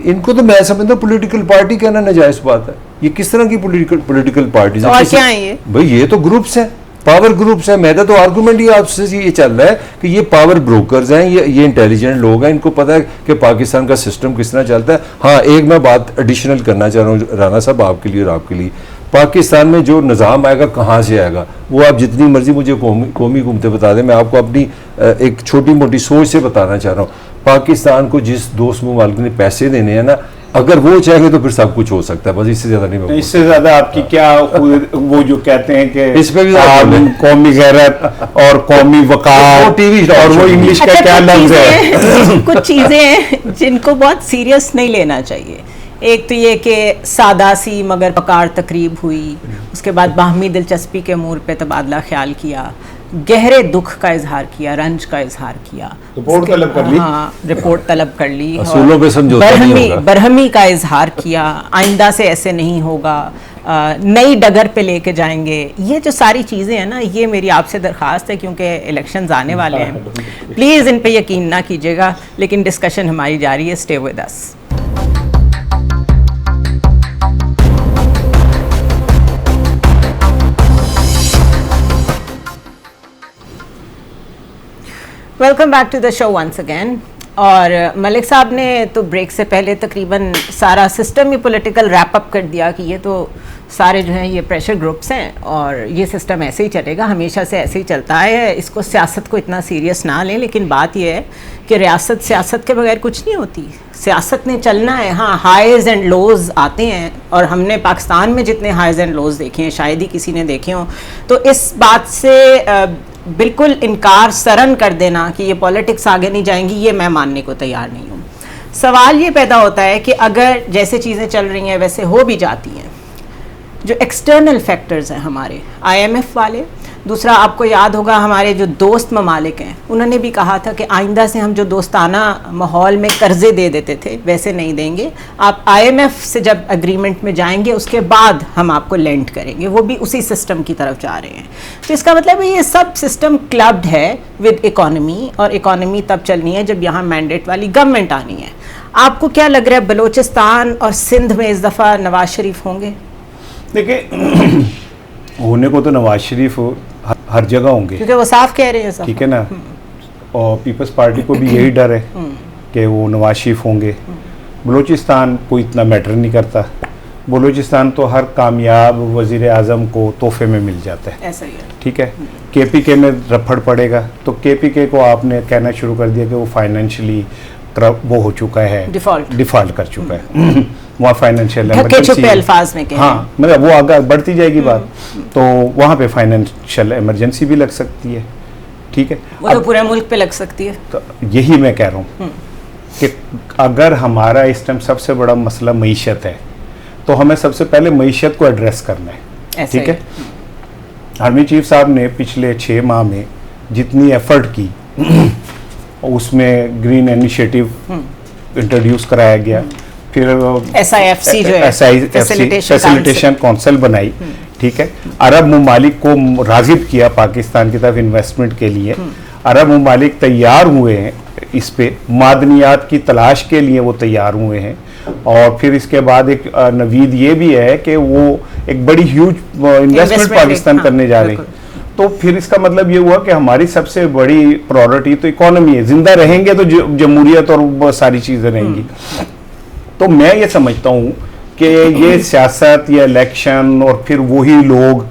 इनको तो मैं समझता हूँ पॉलिटिकल पार्टी कहना नाजायज बात है। ये किस तरह की पॉलिटिकल पार्टी? और क्या है ये भाई? ये तो ग्रुप्स है, पावर ग्रुप्स है। मेरा तो आर्गुमेंट ही आपसे ये चल रहा है कि ये पावर ब्रोकर्स हैं, ये इंटेलिजेंट लोग हैं, इनको पता है कि पाकिस्तान का सिस्टम किस तरह चलता है। हाँ, एक मैं बात एडिशनल करना चाह रहा हूँ राना साहब, आपके लिए और आपके लिए, पाकिस्तान में जो निज़ाम आएगा कहाँ से आएगा, वो आप जितनी मर्जी मुझे कौमी हुकूमतें बता दें, मैं आपको अपनी एक छोटी मोटी सोच से बताना चाह रहा हूँ। पाकिस्तान को जिस दोस्त मुमालिक ने पैसे देने हैं ना, अगर वो चाहेंगे तो फिर सब कुछ हो सकता है, बस इससे ज्यादा नहीं। इससे ज्यादा आपकी क्या वो जो कहते हैं कि इस पे भी कौमी गैरत और कौमी वकार टीवी और वो इंग्लिश का क्या लफ्ज है? कुछ चीजें हैं जिनको बहुत सीरियस नहीं लेना चाहिए। एक तो ये कि सादा सी मगर पकार तकरीब हुई, उसके बाद बाहमी दिलचस्पी के अमूर पे तबादला ख्याल किया, गहरे दुख का इजहार किया, रंज का इजहार किया, रिपोर्ट तलब कर ली। हाँ, रिपोर्ट तलब कर ली, असूलों पे समझौता नहीं होगा, बरहमी का इजहार किया, आइंदा से ऐसे नहीं होगा, नई डगर पे लेके जाएंगे। ये जो सारी चीज़ें हैं ना, ये मेरी आपसे दरख्वास्त है, क्योंकि इलेक्शंस आने वाले हैं, प्लीज़ इन पे यकीन ना कीजिएगा, लेकिन डिस्कशन हमारी जारी है। Stay with us. Welcome back to the show once again. और मलिक साहब ने तो ब्रेक से पहले तकरीबन सारा सिस्टम ही पॉलिटिकल रैप अप कर दिया कि ये तो सारे जो हैं ये प्रेशर ग्रुप्स हैं और ये सिस्टम ऐसे ही चलेगा, हमेशा से ऐसे ही चलता है, इसको सियासत को इतना सीरियस ना लें। लेकिन बात ये है कि रियासत सियासत के बगैर कुछ नहीं होती, सियासत ने चलना है। हाँ, हाइज एंड लोज आते हैं, और हमने पाकिस्तान में जितने हाइज एंड लोज देखे हैं शायद ही किसी ने देखे हों। तो इस बात से बिल्कुल इनकार सरन कर देना कि ये पॉलिटिक्स आगे नहीं जाएंगी, ये मैं मानने को तैयार नहीं हूँ। सवाल ये पैदा होता है कि अगर जैसे चीज़ें चल रही हैं वैसे हो भी जाती हैं, जो एक्सटर्नल फैक्टर्स हैं हमारे, IMF वाले, दूसरा आपको याद होगा हमारे जो दोस्त ममालिक हैं, उन्होंने भी कहा था कि आइंदा से हम जो दोस्ताना माहौल में कर्जे दे देते थे वैसे नहीं देंगे, आप IMF से जब एग्रीमेंट में जाएंगे उसके बाद हम आपको लेंड करेंगे, वो भी उसी सिस्टम की तरफ जा रहे हैं। तो इसका मतलब ये सब सिस्टम क्लब्ड है विद इकॉनमी, और इकॉनमी तब चलनी है जब यहाँ मैंडेट वाली गवर्नमेंट आनी है। आपको क्या लग रहा है, बलूचिस्तान और सिंध में इस दफ़ा नवाज शरीफ होंगे? देखिए होने को तो नवाज शरीफ हर जगह होंगे, क्योंकि वो साफ कह रहे हैं, ठीक है ना, और पीपल्स पार्टी को भी यही डर है कि वो नवाज शरीफ होंगे। बलूचिस्तान को इतना मैटर नहीं करता, बलूचिस्तान तो हर कामयाब वज़ीर आज़म को तोहफे में मिल जाता है, ऐसा ही है। ठीक है। केपीके में रफड़ पड़ेगा तो केपीके को आपने कहना शुरू कर दिया कि वो फाइनेंशियली वो हो चुका है, डिफॉल्ट कर चुका है, वहाँ फाइनेंशियल अल्फाज में हाँ, मतलब वो आगे बढ़ती जाएगी बात, तो वहाँ पे फाइनेंशियल इमरजेंसी भी लग सकती है, ठीक है, वो तो पूरे मुल्क पे लग सकती है। तो यही मैं कह रहा हूँ कि अगर हमारा इस टाइम सबसे बड़ा मसला मईशत है तो हमें सबसे पहले मईशत को एड्रेस करना है, ठीक है। आर्मी चीफ साहब ने पिछले 6 माह में जितनी एफर्ट की उसमें ग्रीन इनिशिएटिव इंट्रोड्यूस कराया गया, फिर SIFC जो है फैसिलिटेशन काउंसिल बनाई, ठीक है। अरब ममालिक को राग़िब किया पाकिस्तान की तरफ इन्वेस्टमेंट के लिए, अरब ममालिक तैयार हुए हैं, इस पे मादनियात की तलाश के लिए वो तैयार हुए हैं, और फिर इसके बाद एक नवीद ये भी है कि वो एक बड़ी ह्यूज इन्वेस्टमेंट पाकिस्तान करने जा रहे हैं। तो फिर इसका मतलब ये हुआ कि हमारी सबसे बड़ी प्रायोरिटी तो इकोनॉमी है, जिंदा रहेंगे तो जमहूरियत और सारी चीज़ें रहेंगी। तो मैं ये समझता हूँ कि ये सियासत या इलेक्शन और फिर वही लोग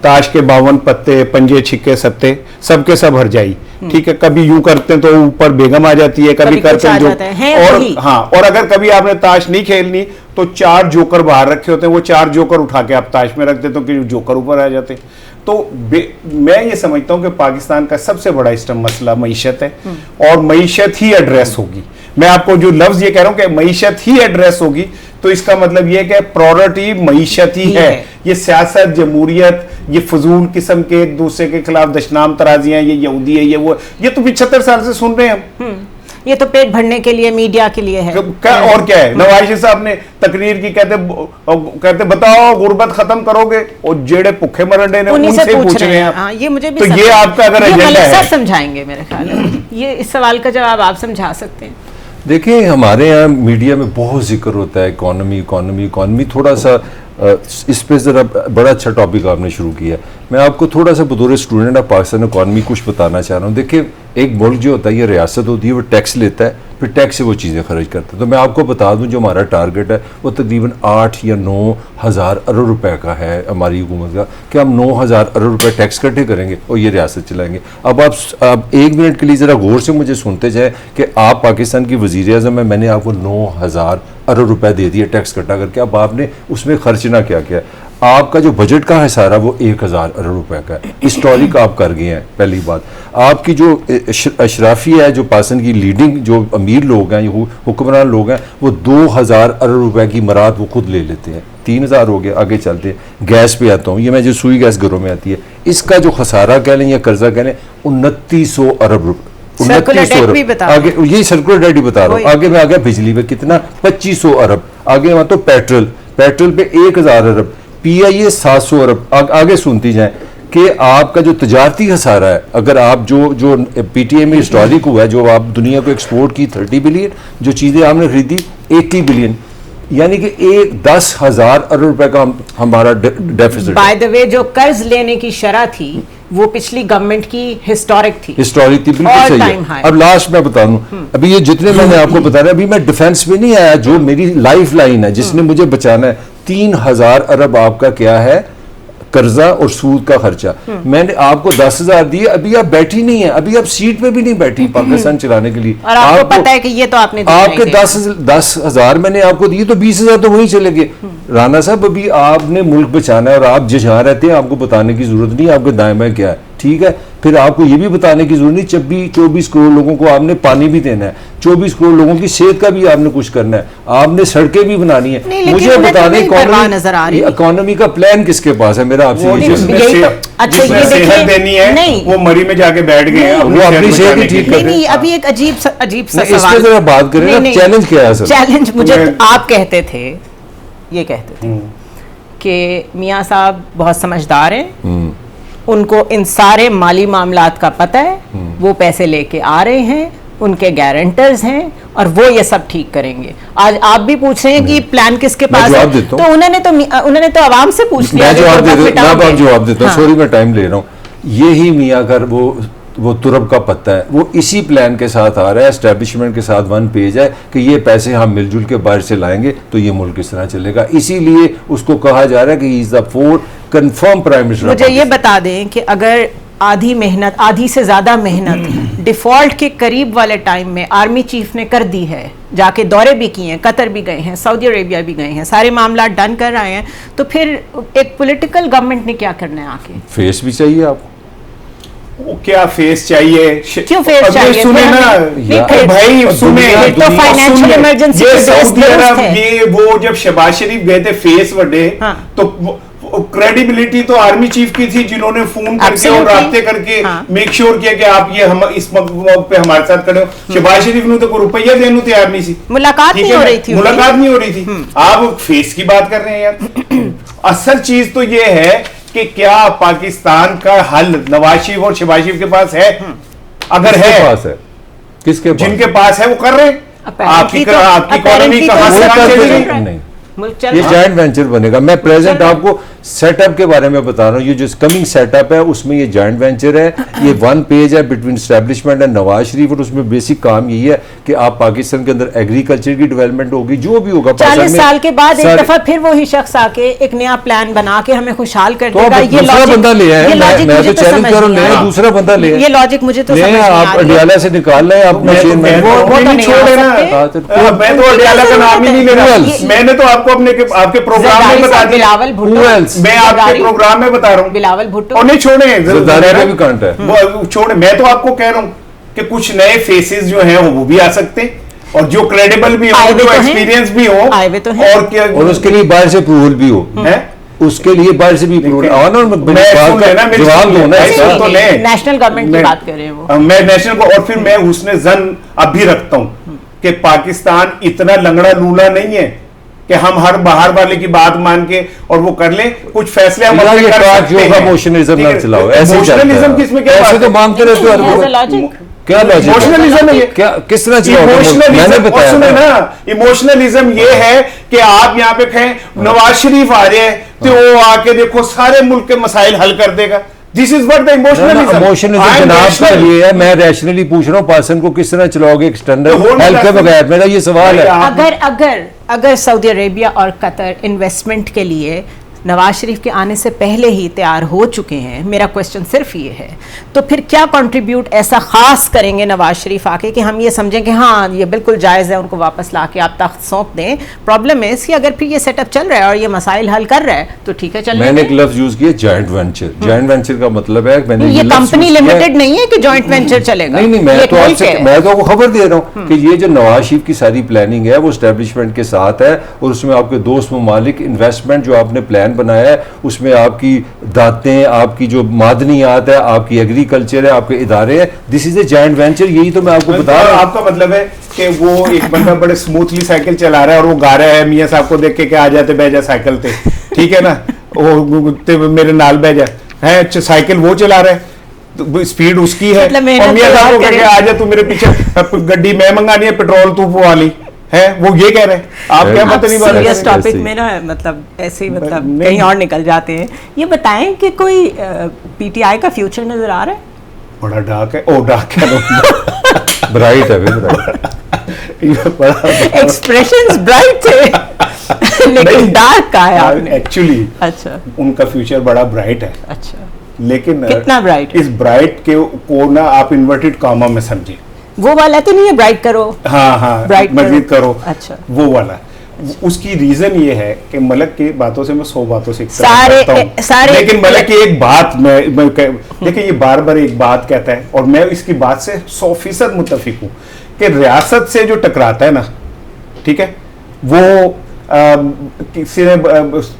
ताश के 52 पत्ते, पंजे छिक्के सत्ते, सबके सब हर जाई, ठीक है। कभी यूं करते हैं तो ऊपर बेगम आ जाती है, कभी करते हैं जो और हाँ, और अगर कभी आपने ताश नहीं खेलनी तो 4 जोकर बाहर रखे होते हैं, वो 4 जोकर उठा के आप ताश में रख देते हो कि जोकर ऊपर आ जाते हैं। तो मैं ये समझता हूँ कि पाकिस्तान का सबसे बड़ा इस टाइम मसला मईशत है, और मईशत ही एड्रेस होगी। मैं आपको जो लफ्ज ये कह रहा हूँ कि मईशत ही एड्रेस होगी, तो इसका मतलब ये कि प्रायोरिटी मईशत ही है। ये सियासत, जमहूरियत, ये फजूल किस्म के एक दूसरे के खिलाफ दशनाम तराजियां, ये यहूदी है, ये वो, ये तो 75 साल से सुन रहे हैं हम। ये तो पेट भरने के लिए, मीडिया के लिए है। क्या और क्या है? नवाज शरीफ साहब ने तकरीर की, कहते बताओ गुर्बत खत्म करोगे, और जेड़े भुखे मरंडे ने उनसे पूछ रहे हैं। हाँ, ये मुझे भी तो ये आपका अगर एजेंडा है, समझाएंगे मेरे ख्याल में ये इस सवाल का जवाब आप समझा सकते हैं। देखिए, हमारे यहाँ मीडिया में बहुत जिक्र होता है इकॉनमी, थोड़ा सा इस पे ज़रा बड़ा अच्छा टॉपिक आपने शुरू किया। मैं आपको थोड़ा सा बतौर स्टूडेंट ऑफ पाकिस्तान इकॉनमी कुछ बताना चाह रहा हूँ। देखिए, एक मुल्क जो होता है, ये रियासत होती है, वो टैक्स लेता है, फिर टैक्स से वो चीज़ें खर्च करता है। तो मैं आपको बता दूं, जो हमारा टारगेट है वो तकरीबन 8 या 9 हज़ार अरब रुपए का है हमारी हुकूमत का, कि हम 9 हज़ार अरब रुपए टैक्स इकट्ठे करेंगे और ये रियासत चलाएंगे। अब आप 1 मिनट के लिए ज़रा गौर से मुझे सुनते जाए कि आप पाकिस्तान की वज़ीर आज़म है, मैंने आपको 9 हज़ार अरब रुपए दे दिए टैक्स इकट्ठा करके, अब आपने उसमें खर्च ना क्या किया। आपका जो बजट का हिसारा वो 1000 अरब रुपए का है, हिस्टोरिक आप कर गए हैं। पहली बात, आपकी जो अशराफी है, जो पाकिस्तान की लीडिंग जो अमीर लोग हैं, हुक्मरान लोग हैं, वो 2000 अरब रुपए की मराद वो खुद ले लेते हैं। 3000 हो गया। आगे चलते हैं, गैस पे आता हूँ। ये मैं जो सुई गैस घरों में आती है, इसका जो खसारा कह लें या कर्जा कह लें, 2900 अरब रुपए, 2900 अरब। आगे यही सर्कुलर डेट ही बता रहा हूँ। आगे मैं आ गया बिजली पे कितना, 2500 अरब। आगे वहां तो पेट्रोल पे 1000 अरब, PIA 700 अरब। आगे सुनती जाए कि आपका जो तजारती खसारा है, अगर आप जो PTA में हिस्टोरिक हुआ है, जो आप दुनिया को एक्सपोर्ट की 30 बिलियन, जो चीज़ें आपने खरीदी 80 बिलियन, यानी कि 10,000 अरब रुपए का हमारा डेफिसिट। बाय द वे, जो कर्ज लेने की शरह थी वो पिछली गवर्नमेंट की हिस्टोरिक थी, बिल्कुल सही है। अब लास्ट मैं बता दूं, अभी ये जितने मैंने आपको बता रहा, अभी मैं डिफेंस में नहीं आया, जो मेरी लाइफ लाइन है, जिसने मुझे बचाना है। 3000 अरब आपका क्या है कर्जा और सूद का खर्चा। मैंने आपको 10,000 दिए, अभी आप बैठी नहीं है, अभी आप सीट पे भी नहीं बैठी पाकिस्तान चलाने के लिए, और आपको पता है कि ये तो आपने आपके 10,000 मैंने आपको दिए, तो 20,000 तो वहीं चले गए। राना साहब, अभी आपने मुल्क बचाना है, और आप जहाँ रहते हैं आपको बताने की जरूरत नहीं आपके दाएं बाएं क्या है, ठीक है। फिर आपको ये भी बताने की जरूरत नहीं, 24 करोड़ लोगों को आपने पानी भी देना है, 24 करोड़ लोगों की सेहत का भी आपने कुछ करना है, आपने सड़कें भी बनानी है। मुझे बताने इकोनॉमी का प्लान किसके पास है? मेरा आपसे सेहत देनी है, वो मरी में जाके बैठ गए हैं, वो अपनी सेहत ही ठीक कर। अभी एक अजीब सा सवाल, जरा बात करें ना, चैलेंज क्या है सर? चैलेंज मुझे, आप कहते थे कि मियाँ साहब बहुत समझदार हैं, उनको इन सारे माली मामलात का पता है, वो पैसे लेके आ रहे हैं उनके गारंटर्स हैं और वो ये सब ठीक करेंगे। आज आप भी पूछ रहे हैं कि प्लान किसके पास है, तो उन्होंने तो आवाम से पूछ लिया। मैं जवाब देता हूँ, सॉरी मैं टाइम ले रहा हूँ। यही मियाँ का वो तुरब का पत्ता है, वो इसी प्लान के साथ आ रहा है, एस्टेब्लिशमेंट के साथ 1 पेज है कि ये पैसे हम मिलजुल के बाहर से लाएंगे तो ये मुल्क किस तरह चलेगा। इसीलिए उसको कहा जा रहा है कि he is the 4 confirm prime minister. मुझे ये बता दें कि अगर आधी से ज्यादा मेहनत डिफॉल्ट के करीब वाले टाइम में आर्मी चीफ ने कर दी है, जाके दौरे भी किए हैं, कतर भी गए हैं, सऊदी अरेबिया भी गए हैं, सारे मामला डन कर रहे हैं, तो फिर एक पॉलिटिकल गवर्नमेंट ने क्या करना है? आके फेस भी चाहिए आपको। वो क्या फेस चाहिए? क्यों फेस चाहिए? सुने ना भाई, सुने तो फाइनेंशियल इमरजेंसी ये वो जब शहबाज शरीफ गए थे फेस वडे, तो क्रेडिबिलिटी तो आर्मी चीफ की थी, जिन्होंने फोन करके और राब्ते करके मेक श्योर किया कि आप ये हम इस मौके पे हमारे साथ खड़े हो। शहबाज शरीफ ने तो कोई रुपया देने थे आर्मी से, मुलाकात नहीं हो रही थी, मुलाकात नहीं हो रही थी। आप फेस की बात कर रहे हैं यार। असल चीज तो ये है कि क्या पाकिस्तान का हल नवाज शरीफ और शहबाज शरीफ के पास है? अगर है, किसके पास? जिनके पास है वो कर रहे हैं। आपकी इकोनॉमी कहां से नहीं, ये जॉइंट वेंचर बनेगा। मैं प्रेजेंट आपको सेटअप के बारे में बता रहा हूँ। ये जो कमिंग सेटअप है उसमें ये जॉइंट वेंचर है, ये 1 पेज है between establishment and Nawaz Sharif, और उसमें बेसिक काम यही है कि आप पाकिस्तान के अंदर एग्रीकल्चर की डेवलपमेंट होगी, जो भी होगा 40 साल के बाद एक दफा फिर वही शख्स आके एक नया प्लान बना के हमें खुशहाल कर देगा। ये दूसरा बंदा ले आए, मैं तो चैलेंज कर रहा हूं, दूसरा बंदा ले, ये लॉजिक मुझे तो समझ नहीं आ रहा। आप अडियाला से निकाल रहे हैं अपने चेयरमैन, वो नहीं छोड़े ना। मैं तो अडियाला का नाम ही नहीं ले रहा, मैंने तो आपको अपने आपके प्रोग्राम में बता दिया। बिलावल भुट्टो, मैं आपके प्रोग्राम में बता रहा हूँ, बिलावल भुट्टो। और नहीं छोड़े भी कांट है वो छोड़े। मैं तो आपको कह रहा हूँ कि कुछ नए फेसेस जो हैं वो भी आ सकते हैं, और जो क्रेडिबल भी हो, जो एक्सपीरियंस भी हो, और क्या, और उसके लिए बाहर से अप्रूवल भी हो, है उसके लिए बाहर से भी अप्रूवल। जवाब दो ना, नेशनल गवर्नमेंट की बात कर रहे हैं वो, मैं नेशनल को, और फिर मैं हुस्न जन अब भी रखता हूँ कि पाकिस्तान इतना लंगड़ा लूला नहीं है कि हम हर बाहर वाले की बात मान के और वो कर ले कुछ फैसले हम अपने कर सकते हैं। इमोशनलिज्म ना चलाओ, इमोशनलिज्म किसमें क्या ऐसे तो मांगते रहते हो, क्या लॉजिक? इमोशनलिज्म है क्या, किस तरह चलाओ? मैंने बताया सुने ना, इमोशनलिज्म ये है कि आप यहाँ पे कहें नवाज शरीफ आ रहे हैं तो वो आके देखो सारे मुल्क के मसाइल हल कर देगा। This is what the emotionalism जनाब के लिए है। मैं रैशनली पूछ रहा हूँ पाकिस्तान को किस तरह चलाओगे एक्सटर्नल हेल्प के बगैर, मेरा ये सवाल है। अगर सऊदी अरेबिया और कतर इन्वेस्टमेंट के लिए नवाज शरीफ के आने से पहले ही तैयार हो चुके हैं, मेरा क्वेश्चन सिर्फ ये है, तो फिर क्या कंट्रीब्यूट ऐसा खास करेंगे नवाज शरीफ आके कि हम ये समझें कि हाँ ये बिल्कुल जायज़ है, उनको वापस ला के आप तख्त सौंप दें? प्रॉब्लम है इसकी, अगर फिर ये सेटअप चल रहा है और ये मसाइल हल कर रहा है तो ठीक है, चल। मैंने एक लफ्ज यूज किया जॉइंट वेंचर। जॉइंट वेंचर का मतलब है मैंने ये कंपनी लिमिटेड नहीं है कि जॉइंट वेंचर चलेगा। नहीं, मैं तो आपको खबर दे रहा हूँ कि ये जो नवाज शरीफ की सारी प्लानिंग है वो एस्टेब्लिशमेंट के साथ है, और उसमें आपके दोस्त ममालिक इन्वेस्टमेंट जो आपने प्लान बनाया है उसमें आपकी दातें, आपकी जो मादनियात है, आपकी एग्रीकल्चर है, आपके इदारे हैं, this is a joint venture. यही तो मैं आपको बता रहा हूं। आपका मतलब है कि वो एक बंदा बड़े स्मूथली साइकिल चला रहा है और वो गा रहा है मियां साहब को देख के आ जाते बह जा साइकिल पे, ठीक है ना, वो मेरे नाल बह जा है, साइकिल वो चला रहा है, तो स्पीड उसकी है, मतलब मियां साहब को कहके आ जा तू मेरे पीछे, गड्डी मैं मंगानी है, पेट्रोल तू पवा ली है, वो ये कह रहे हैं। आप क्या पता नहीं बात है टॉपिक में ना, मतलब ऐसे ही मतलब कहीं और निकल जाते हैं। ये बताएं कि कोई पीटीआई का फ्यूचर नजर आ रहा है? बड़ा डार्क है। ओ डार्क है, ब्राइट है, एक्सप्रेशंस ब्राइट थे लेकिन डार्क का है आपने एक्चुअली। अच्छा, उनका फ्यूचर बड़ा ब्राइट है। अच्छा, लेकिन कितना ब्राइट? इस ब्राइट के को ना आप इन्वर्टेड कॉमा में समझिए, वो वाला तो नहीं है ब्राइट करो, हाँ ब्राइट मजीद करो, अच्छा वो वाला। अच्छा। उसकी रीजन ये है कि मलक की बातों से मैं 100 बातों से सारे लेकिन मलक की एक बात मैं देखिए, ये बार बार एक बात कहता है और मैं इसकी बात से 100% मुत्तफिक हूँ कि रियासत से जो टकराता है ना, ठीक है, वो किसी ने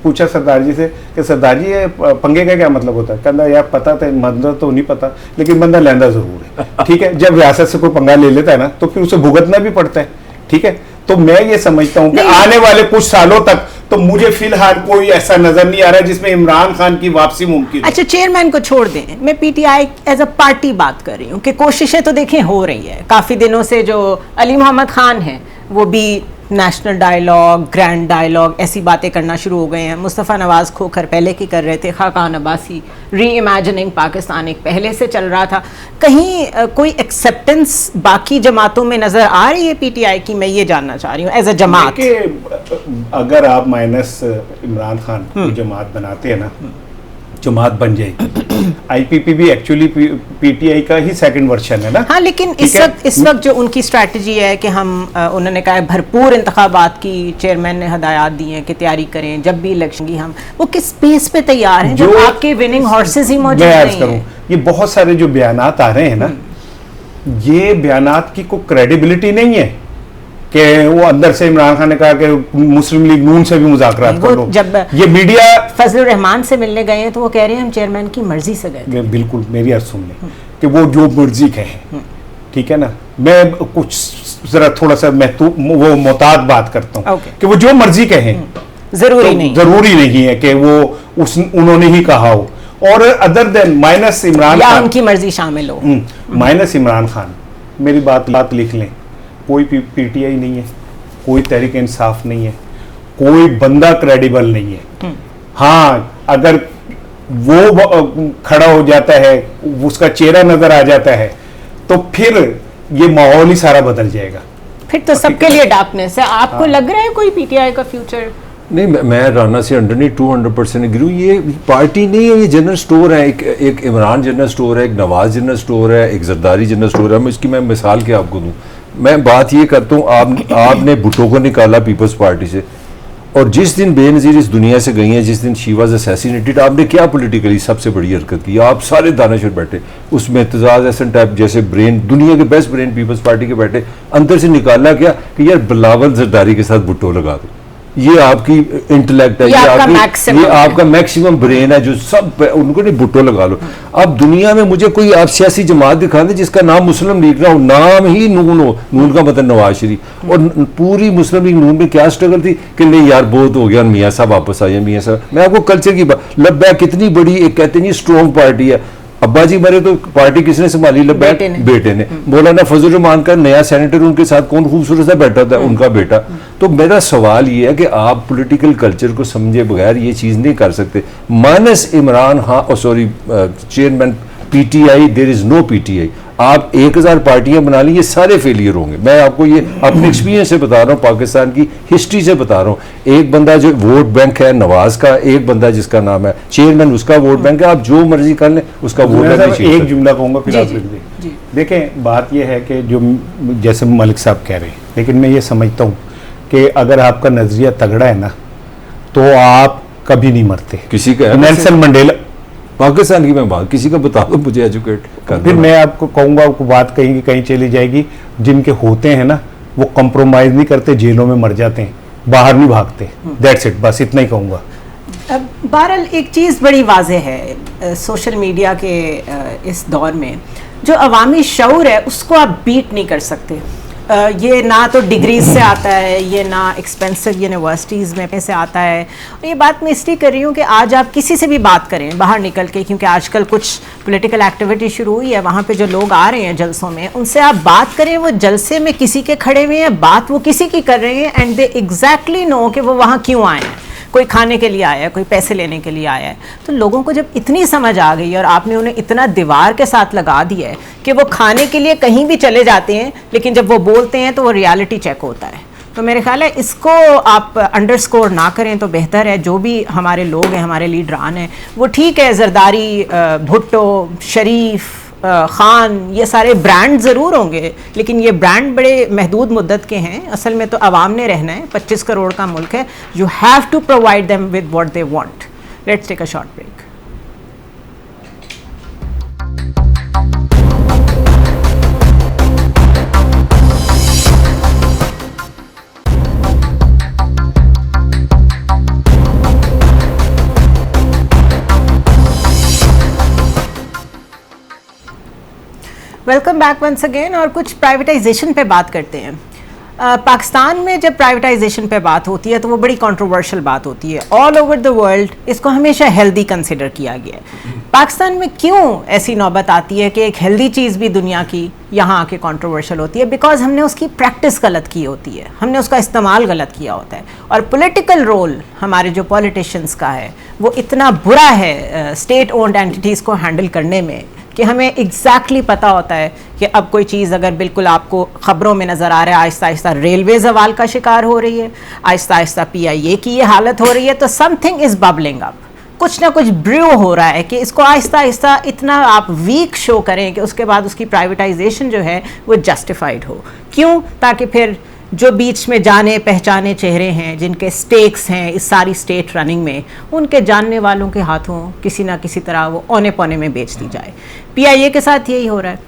पूछा सरदार जी से कि सरदार जी ये पंगे का क्या मतलब होता है? कहता यार पता था, मतलब तो नहीं पता, लेकिन बंदा लेंदा जरूर है, ठीक है। जब रियासत से कोई पंगा ले लेता है ना तो फिर उसे भुगतना भी पड़ता है, ठीक है। तो मैं ये समझता हूँ कि आने वाले कुछ सालों तक तो मुझे फिलहाल कोई ऐसा नजर नहीं आ रहा है जिसमें इमरान खान की वापसी मुमकिन है। अच्छा, चेयरमैन को छोड़ दें, मैं पीटीआई एज अ पार्टी बात कर रही हूँ कि कोशिशें तो देखें हो रही है काफ़ी दिनों से। जो अली मोहम्मद खान हैं वो भी नेशनल डायलॉग, ग्रैंड डायलॉग, ऐसी बातें करना शुरू हो गए हैं। मुस्तफ़ा नवाज़ खोखर पहले की कर रहे थे, खाकान अब्बासी री इमेजिनिंग पाकिस्तान एक पहले से चल रहा था। कहीं कोई एक्सेप्टेंस बाकी जमातों में नज़र आ रही है पीटीआई की? मैं ये जानना चाह रही हूँ एज अ जमात। अगर आप माइनस इमरान खान की जमात बनाते हैं ना, जमात बन जाएगी। आईपीपी भी एक्चुअली पीटीआई का ही सेकंड वर्जन है ना। हाँ, लेकिन इस वक्त जो उनकी स्ट्रैटेजी है कि हम उन्होंने कहा है भरपूर इंतखाबात की, चेयरमैन ने हदायत दी हैं कि तैयारी करें जब भी इलेक्शन की। हम वो किस बेस पे तैयार हैं जब आपके विनिंग हॉर्सेस ही मौजूद नहीं हैं? ये बहुत सारे जो बयानात आ रहे हैं ना, ये बयानात की कोई क्रेडिबिलिटी नहीं है कि वो अंदर से इमरान खान ने कहा कि मुस्लिम लीग नून से भी मुज़ाकरात कर लो। जब ये मीडिया फजलुर रहमान से मिलने गए हैं तो वो कह रहे हैं हम चेयरमैन की मर्जी से गए। बिल्कुल, मेरी अर्ज सुन लें कि वो जो मर्जी कहें, ठीक है ना। मैं कुछ जरा थोड़ा सा वो मोहतात बात करता हूँ कि वो जो मर्जी कहें, जरूरी नहीं है कि वो उन्होंने ही कहा हो। और other than minus Imran Khan, उनकी मर्जी शामिल हो, माइनस इमरान खान, मेरी बात लिख लें, कोई पीटीआई नहीं है, कोई तहरीक इंसाफ नहीं है, कोई बंदा क्रेडिबल नहीं है। हाँ, अगर वो खड़ा हो जाता है, उसका चेहरा नजर आ जाता है, तो फिर ये माहौल ही सारा बदल जाएगा। फिर तो सबके लिए डार्कनेस है। आपको लग रहा है कोई पीटीआई का फ्यूचर? नहीं, मैं राना से 200% एग्री हूँ। ये पार्टी नहीं है, ये जनरल स्टोर है। एक इमरान जनरल स्टोर है, एक नवाज जनरल स्टोर है, एक जरदारी जनरल स्टोर है। इसकी मैं मिसाल क्या आपको दूँ? मैं बात ये करता हूँ, आपने भुट्टो को निकाला पीपल्स पार्टी से, और जिस दिन बेनज़ीर इस दुनिया से गई हैं, जिस दिन शी वाज असैसिनेटेड, आपने क्या पॉलिटिकली सबसे बड़ी हरकत की? आप सारे दानिशवर बैठे, उसमें एतजाज़ हसन टाइप जैसे ब्रेन, दुनिया के बेस्ट ब्रेन पीपल्स पार्टी के बैठे, अंदर से निकाला क्या कि यार बिलावल जरदारी के साथ भुट्टो लगा दो। ये आपकी इंटेलेक्ट है, ये आपका मैक्सिमम ब्रेन है, जो सब उनको नहीं भुट्टो लगा लो। अब दुनिया में मुझे कोई आप सियासी जमात दिखा दे जिसका नाम मुस्लिम लीग ना हो, नाम ही नून हो, नून का मतलब नवाज शरीफ, और पूरी मुस्लिम लीग नून में क्या स्ट्रगल थी कि नहीं यार बहुत हो गया, मियाँ साहब वापस आइए, मियाँ साहब। मैं आपको कल्चर की बात, लब्बैक कितनी बड़ी एक कहते हैं स्ट्रॉन्ग पार्टी है। अब्बा जी मरे तो पार्टी किसने संभाली? लब्बैक बेटे ने। मौलाना फजल रहमान का नया सेनेटर, उनके साथ कौन खूबसूरत सा बैठा था? उनका बेटा। तो मेरा सवाल ये है कि आप पॉलिटिकल कल्चर को समझे बगैर ये चीज नहीं कर सकते। माइनस इमरान, हाँ sorry, chairman PTI, there is no PTI. आप 1000 पार्टियां बना ली, ये सारे फेलियर होंगे। मैं आपको ये अपने एक्सपीरियंस से बता रहा हूँ, पाकिस्तान की हिस्ट्री से बता रहा हूँ। एक बंदा जो वोट बैंक है नवाज का, एक बंदा जिसका नाम है चेयरमैन, उसका वोट बैंक है। आप जो मर्जी कर लें, उसका वोट बैंक। एक जुमला कहूँगा फिर आप लिख दें। देखें, बात यह है कि जो जैसे मलिक साहब कह रहे हैं, लेकिन मैं ये समझता हूँ कि अगर आपका नजरिया तगड़ा है ना, तो आप कभी नहीं मरते। किसी का नेल्सन मंडेला, पाकिस्तान की मैं बात, किसी का बता दो मुझे एजुकेट कर। फिर मैं आपको कहूँगा, आपको बात कहीं कहीं चली जाएगी। जिनके होते हैं ना, वो कंप्रोमाइज नहीं करते, जेलों में मर जाते हैं, बाहर नहीं भागते। दैट्स इट, बस इतना ही कहूँगा। बहरहाल एक चीज़ बड़ी वाज़ेह है सोशल मीडिया के इस दौर में, जो अवामी शऊर है उसको आप बीट नहीं कर सकते। ये ना तो डिग्रीज से आता है, ये ना एक्सपेंसिव यूनिवर्सिटीज़ में से आता है। और ये बात मैं इसलिए कर रही हूँ कि आज आप किसी से भी बात करें बाहर निकल के, क्योंकि आजकल कुछ पॉलिटिकल एक्टिविटी शुरू हुई है, वहाँ पे जो लोग आ रहे हैं जलसों में, उनसे आप बात करें, वो जलसे में किसी के खड़े हुए हैं, बात वो किसी की कर रहे हैं, एंड दे एग्जैक्टली नो कि वो वहाँ क्यों आए हैं। कोई खाने के लिए आया है, कोई पैसे लेने के लिए आया है। तो लोगों को जब इतनी समझ आ गई और आपने उन्हें इतना दीवार के साथ लगा दिया है कि वो खाने के लिए कहीं भी चले जाते हैं, लेकिन जब वो बोलते हैं तो वो रियलिटी चेक होता है। तो मेरे ख्याल है इसको आप अंडरस्कोर ना करें तो बेहतर है। जो भी हमारे लोग हैं, हमारे लीडरान हैं, वो ठीक है, जरदारी, भुट्टो, शरीफ, खान, ये सारे ब्रांड ज़रूर होंगे, लेकिन ये ब्रांड बड़े महदूद मुद्दत के हैं। असल में तो अवाम ने रहना है, 25 करोड़ का मुल्क है। You have to provide them with what they want. Let's take a short break. Welcome back once again. और कुछ प्राइवेटाइजेशन पे बात करते हैं। पाकिस्तान में जब प्राइवेटाइजेशन पे बात होती है तो वो बड़ी कंट्रोवर्शियल बात होती है। ऑल ओवर द वर्ल्ड इसको हमेशा हेल्दी कंसिडर किया गया है। पाकिस्तान में क्यों ऐसी नौबत आती है कि एक हेल्दी चीज़ भी दुनिया की यहाँ आके कंट्रोवर्शियल होती है? बिकॉज हमने उसकी प्रैक्टिस गलत की होती है, हमने उसका इस्तेमाल गलत किया होता है। और पॉलिटिकल रोल हमारे जो पॉलिटिशियंस का है वो इतना बुरा है स्टेट ओन्ड एंटिटीज़ को हैंडल करने में कि हमें एग्जैक्टली पता होता है कि अब कोई चीज़ अगर बिल्कुल आपको ख़बरों में नज़र आ रहा है, आहिस्ता आहिस्ता रेलवे जवाल का शिकार हो रही है, आहिस्ता आहिस्ता PIA की ये हालत हो रही है, तो समथिंग इज़ बबलिंग अप, कुछ ना कुछ ब्रू हो रहा है कि इसको आहिस्ता आहिस्ता इतना आप वीक शो करें कि उसके बाद उसकी प्राइवेटाइजेशन जो है वो जस्टिफाइड हो। क्यों? ताकि फिर जो बीच में जाने पहचाने चेहरे हैं, जिनके स्टेक्स हैं इस सारी स्टेट रनिंग में, उनके जानने वालों के हाथों किसी ना किसी तरह वो औने पौने में बेच दी जाए। PIA के साथ यही हो रहा है,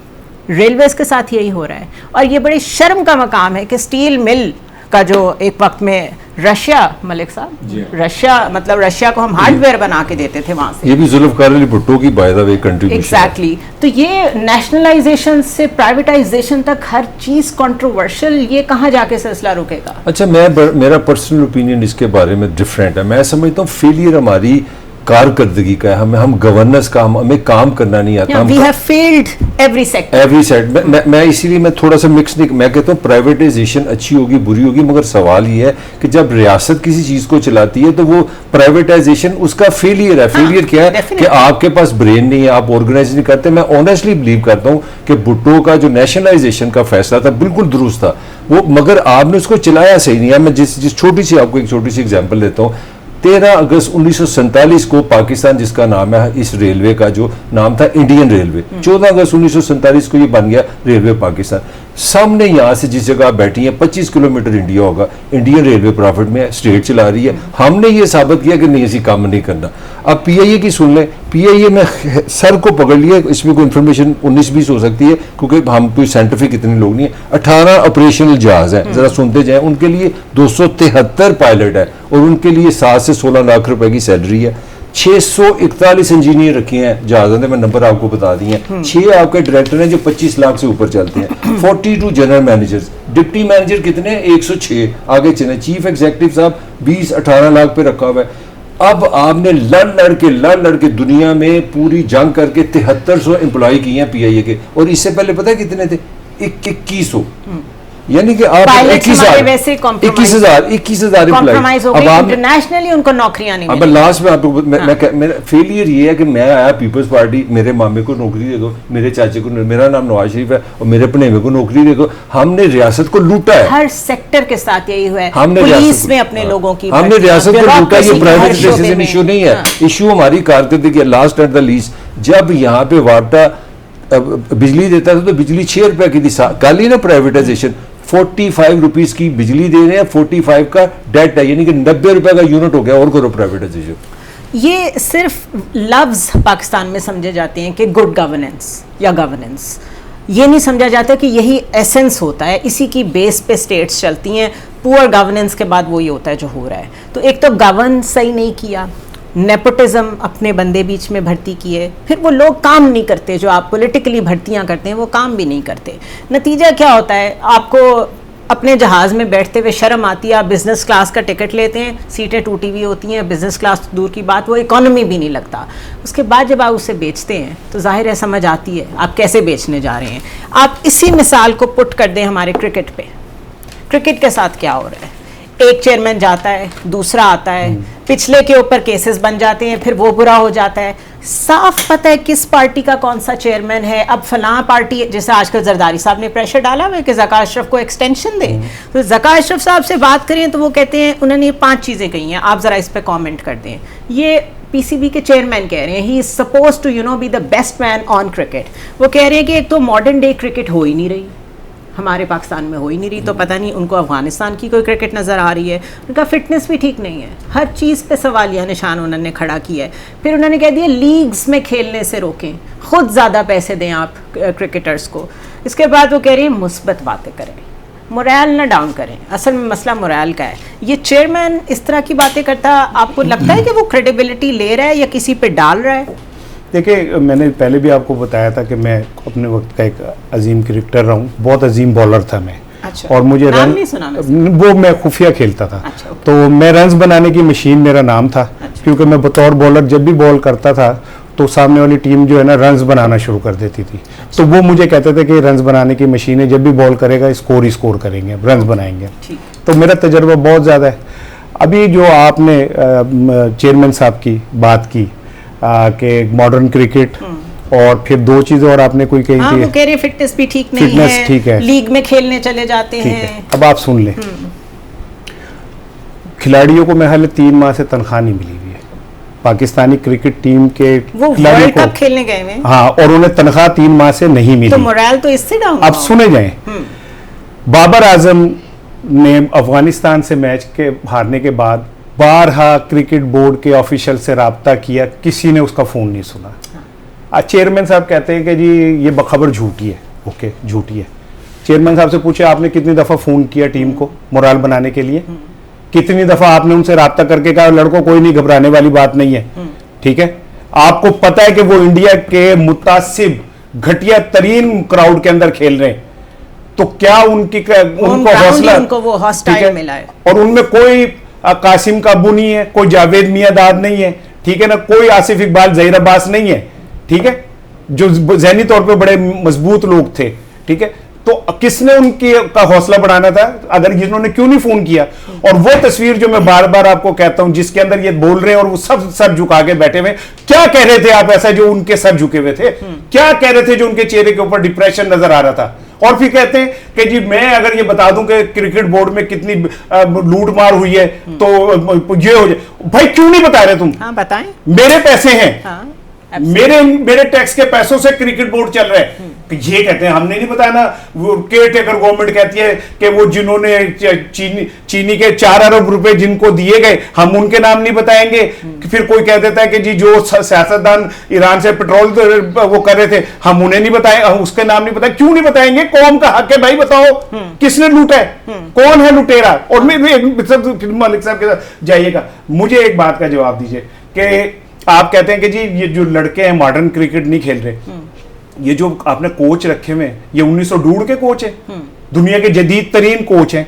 रेलवेज़ के साथ यही हो रहा है। और ये बड़ी शर्म का मकाम है कि स्टील मिल का जो एक वक्त में रशिया, मलिक साहब, रशिया को हम हार्डवेयर बना के देते थे वहाँ से, ये भी जुल्फ़िकार अली भुट्टो की by the way contribution. Exactly. तो ये नेशनलाइजेशन से प्राइवेटाइजेशन तक हर चीज़ कंट्रोवर्शियल, ये कहाँ जाके सिलसिला रुकेगा? अच्छा, मेरा पर्सनल ओपिनियन इसके बारे में डिफरेंट है। मैं समझता हूँ फेलियर हमारी कारकर्दगी का है, हम गवर्नेंस का हमें काम करना नहीं आता। We have failed every sector. मैं इसीलिए मैं थोड़ा सा मिक्स नहीं, मैं कहता हूँ प्राइवेटाइजेशन अच्छी होगी बुरी होगी, मगर सवाल ये है कि जब रियासत किसी चीज को चलाती है तो वो प्राइवेटाइजेशन उसका फेलियर है। फेलियर क्या है कि आपके पास ब्रेन नहीं है, आप ऑर्गेनाइज नहीं करते। मैं ऑनेस्टली बिलीव करता हूँ कि भुट्टो का जो नेशनलाइजेशन का फैसला था बिल्कुल दुरुस्त था वो, मगर आपने उसको चलाया सही नहीं है। मैं जिस छोटी सी आपको एक छोटी सी एग्जाम्पल देता हूँ। 13 अगस्त 1947 को पाकिस्तान, जिसका नाम है, इस रेलवे का जो नाम था इंडियन रेलवे, 14 अगस्त 1947 को ये बन गया रेलवे पाकिस्तान। सामने यहाँ से जिस जगह आप बैठी हैं 25 किलोमीटर इंडिया होगा, इंडियन रेलवे प्रॉफिट में स्टेट चला रही है। हमने ये साबित किया कि नहीं ऐसी काम नहीं करना। अब PIA की सुन लें, PIA में सर को पकड़ लिया, इसमें कोई इन्फॉर्मेशन 19-20 हो सकती है क्योंकि हम कोई साइंटिफिक इतने लोग नहीं है। 18 ऑपरेशनल जहाज हैं, जरा सुनते जाएं। उनके लिए 273 पायलट है और उनके लिए 7 से 16 लाख रुपए की सैलरी है। 641 इंजीनियर रखे हैं जहाज़ों ने, मैं नंबर आपको बता दिए हैं। 6 आपके डायरेक्टर हैं जो 25 लाख से ऊपर चलते हैं। 42 जनरल मैनेजर्स, डिप्टी मैनेजर कितने? 106। आगे चले, चीफ एग्जीक्यूटिव साहब 20-18 लाख पे रखा हुआ है। अब आपने लड़ लड़ के दुनिया में पूरी जंग करके 7300 एम्प्लॉय किए हैं PIA के, और इससे पहले पता है कितने थे? 2100। यानी कि आप 21,000 इंटरनेशनली उनको नौकरियां नहीं। अब लास्ट में आपको मेरा फेलियर ये है कि मैं आया पीपल्स पार्टी, मेरे मामे को नौकरी दे दो, मेरे चाचे को, मेरा नाम नवाज शरीफ है, और मेरे भनेवे को नौकरी दे दो। हमने रियासत को लूटा है। हर सेक्टर के साथ यही हुआ है। हमने पुलिस में अपने लोगों की, हमने रियासत को लूटा। ये प्राइवेटाइजेशन इशू नहीं है, इशू हमारी कारकर्दगी। लास्ट एट द लीस्ट, जब यहाँ पे वार्ता बिजली देता था तो बिजली 6 रुपए की थी। कल ही ना प्राइवेटाइजेशन 45 रुपीज की बिजली दे रहे हैं, 45 का डेट है, यानी कि 90 रुपए का यूनिट हो गया। और करो प्राइवेटाइजेशन। ये सिर्फ लफ्ज पाकिस्तान में समझे जाते हैं कि गुड गवर्नेंस या गवर्नेंस, ये नहीं समझा जाता कि यही एसेंस होता है, इसी की बेस पे स्टेट्स चलती हैं। पुअर गवर्नेंस के बाद वही होता है जो हो रहा है। तो एक तो गवर्न सही नहीं किया, नेपोटिज्म, अपने बंदे बीच में भर्ती किए, फिर वो लोग काम नहीं करते जो आप पॉलिटिकली भर्तियां करते हैं, वो काम भी नहीं करते। नतीजा क्या होता है? आपको अपने जहाज़ में बैठते हुए शर्म आती है, आप बिज़नेस क्लास का टिकट लेते हैं, सीटें टूटी हुई होती हैं, बिज़नेस क्लास दूर की बात, वो इकोनॉमी भी नहीं लगता। उसके बाद जब आप उसे बेचते हैं तो जाहिर है समझ आती है आप कैसे बेचने जा रहे हैं। आप इसी मिसाल को पुट कर दें हमारे क्रिकेट पे। क्रिकेट के साथ क्या हो रहा है? एक चेयरमैन जाता है, दूसरा आता है, पिछले के ऊपर केसेस बन जाते हैं, फिर वो बुरा हो जाता है। साफ पता है किस पार्टी का कौन सा चेयरमैन है। अब फलां पार्टी, जैसे आजकल जरदारी साहब ने प्रेशर डाला हुआ है कि ज़का अशरफ को एक्सटेंशन दें, तो ज़का अशरफ साहब से बात करें तो वो कहते हैं, उन्होंने 5 चीज़ें कही हैं, आप ज़रा इस पर कॉमेंट कर दें। ये PCB के चेयरमैन कह रहे हैं, he is suppose to be the best man on cricket. वो कह रहे हैं कि एक तो मॉडर्न डे क्रिकेट हो ही नहीं रही, हमारे पाकिस्तान में हो ही नहीं रही, तो पता नहीं उनको अफगानिस्तान की कोई क्रिकेट नज़र आ रही है। उनका फिटनेस भी ठीक नहीं है, हर चीज़ पे सवालिया निशान उन्होंने खड़ा किया है। फिर उन्होंने कह दिया लीग्स में खेलने से रोकें, ख़ुद ज़्यादा पैसे दें आप क्रिकेटर्स को। इसके बाद वो कह रही हैं मुस्बत बातें करें, मोरल ना डाउन करें। असल में मसला मोरल का है। ये चेयरमैन इस तरह की बातें करता, आपको लगता है कि वो क्रेडिबिलिटी ले रहा है या किसी पे डाल रहा है? देखिए, मैंने पहले भी आपको बताया था कि मैं अपने वक्त का एक अजीम क्रिकेटर रहा हूँ, बहुत अजीम बॉलर था मैं। अच्छा। और मुझे नाम नहीं सुना मैं। वो मैं खुफिया खेलता था। अच्छा, okay। तो मैं रन्स बनाने की मशीन मेरा नाम था। अच्छा। क्योंकि मैं बतौर बॉलर जब भी बॉल करता था तो सामने वाली टीम जो है ना रन्स बनाना शुरू कर देती थी। तो वो मुझे कहते थे कि रन्स बनाने की मशीन है, जब भी बॉल करेगा स्कोर ही स्कोर करेंगे, रन्स बनाएंगे। तो मेरा तजर्बा बहुत ज़्यादा है। अभी जो आपने चेयरमैन साहब की बात की कि मॉडर्न क्रिकेट, और फिर दो चीज़ें और आपने कोई कही थी, वो कह रहे हैं फिटनेस भी ठीक नहीं फिटनेस है, ठीक है, लीग में खेलने चले जाते हैं। अब आप सुन लें, खिलाड़ियों को मेरे ख्याल 3 माह से तनख्वाह नहीं मिली हुई है। पाकिस्तानी क्रिकेट टीम के वो वर्ल्ड कप खेलने गए हैं, हाँ, और उन्हें तनख्वाह 3 माह से नहीं मिली। तो मोरल तो इससे डाउन। अब सुने जाएं, बाबर आजम ने अफगानिस्तान से मैच के हारने के बाद 12 क्रिकेट बोर्ड के ऑफिशियल से राब्ता किया, किसी ने उसका फ़ोन नहीं सुना। आज चेयरमैन साहब कहते हैं कि जी ये खबर झूठी है। ओके, झूठी है। चेयरमैन साहब से पूछे आपने कितनी दफ़ा फ़ोन किया टीम को मोरल बनाने के लिए, कितनी दफ़ा आपने उनसे राब्ता करके कहा लड़कों कोई नहीं, घबराने वाली बात नहीं है, ठीक है। आपको पता है कि वो इंडिया के मुतासिब घटिया तरीन क्राउड के अंदर खेल रहे हैं, तो क्या उनको हौसला, उनको वो हॉस्टाइल मिला है, और उनमें कोई कासिम काबू नहीं है, कोई जावेद मियादाद नहीं है, ठीक है ना, कोई आसिफ इकबाल जहीर अब्बास नहीं है, ठीक है, जो ज़हनी तौर पे बड़े मजबूत लोग थे, ठीक है। तो किसने उनकी का हौसला बढ़ाना था, अगर इन्होंने क्यों नहीं फोन किया। और वो तस्वीर जो मैं बार बार आपको कहता हूं, जिसके अंदर ये बोल रहे हैं और वो सब सर झुका के बैठे हुए, क्या कह रहे थे आप ऐसा जो उनके सर झुके हुए थे, क्या कह रहे थे जो उनके चेहरे के ऊपर डिप्रेशन नजर आ रहा था। और फिर कहते हैं कि जी मैं अगर ये बता दूं कि क्रिकेट बोर्ड में कितनी लूट मार हुई है तो ये हो जाए। भाई क्यों नहीं बता रहे तुम? हाँ, बताएं। मेरे पैसे हैं, हाँ, मेरे टैक्स के पैसों से क्रिकेट बोर्ड चल रहा है। ये कहते हैं हमने नहीं बताया ना, वो केयर टेकर गवर्नमेंट कहती है कि वो जिन्होंने चीनी के 4 अरब रुपए जिनको दिए गए हम उनके नाम नहीं बताएंगे। फिर कोई कह देता है कि जी जो सियासतदान ईरान से पेट्रोल वो कर रहे थे हम उन्हें नहीं बताए, हम उसके नाम नहीं बताए। क्यों नहीं बताएंगे? कौम का हक है भाई, बताओ किसने लूटा है, कौन है लुटेरा। और मलिक साहब के साथ जाइएगा, मुझे एक बात का जवाब दीजिए कि आप कहते हैं कि जी ये जो लड़के हैं मॉडर्न क्रिकेट नहीं खेल रहे, ये जो आपने कोच रखे हुए ये 1902 के कोच हैं, दुनिया के जदीद तरीन कोच हैं।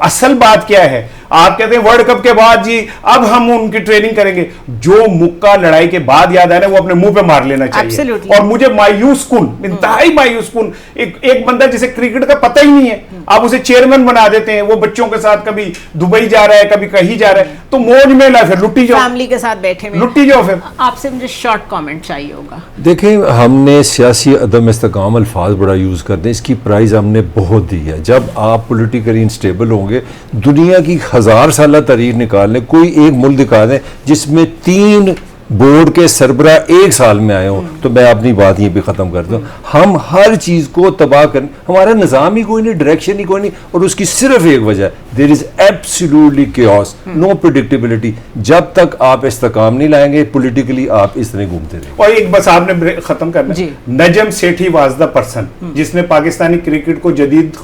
असल बात क्या है, आप कहते हैं वर्ल्ड कप के बाद जी अब हम उनकी ट्रेनिंग करेंगे। जो मुक्का लड़ाई के बाद याद आया ना वो अपने मुंह पे मार लेना चाहिए। Absolutely। और मुझे मायूस कुन, इंतहाई मायूस कुन, एक बंदा जिसे क्रिकेट का पता ही नहीं है, आप उसे चेयरमैन बना देते हैं। वो बच्चों के साथ कभी दुबई जा रहा है, कभी कहीं जा रहा है, तो मौज में ला, फिर लुट्टी जाओ, फैमिली के साथ बैठे में लुट्टी जाओ। फिर आपसे मुझे शॉर्ट कमेंट चाहिए होगा। देखें, हमने सियासी अदम इस्तेकाम अल्फाज बड़ा यूज़ करते हैं, इसकी प्राइस हमने बहुत दी है। जब आप पोलिटिकली इनस्टेबल होंगे, दुनिया की 1000 साल तारीख निकाल लें, कोई एक मुल्क दिखा दें जिसमें 3 बोर्ड के सरबरा एक साल में आए हों, तो मैं अपनी बात ये भी ख़त्म कर दूँ। हम हर चीज़ को तबाह कर, हमारा निज़ाम ही कोई नहीं, डायरेक्शन ही कोई नहीं, और उसकी सिर्फ एक वजह, there is absolutely chaos, no predictability. जब तक आप इस्तेकाम नहीं लाएंगे पोलिटिकली, आप इस तरह घूमते रहेंगे। और एक बस आपने खत्म करना, Najam Sethi was the person जिसने पाकिस्तानी क्रिकेट को जदीद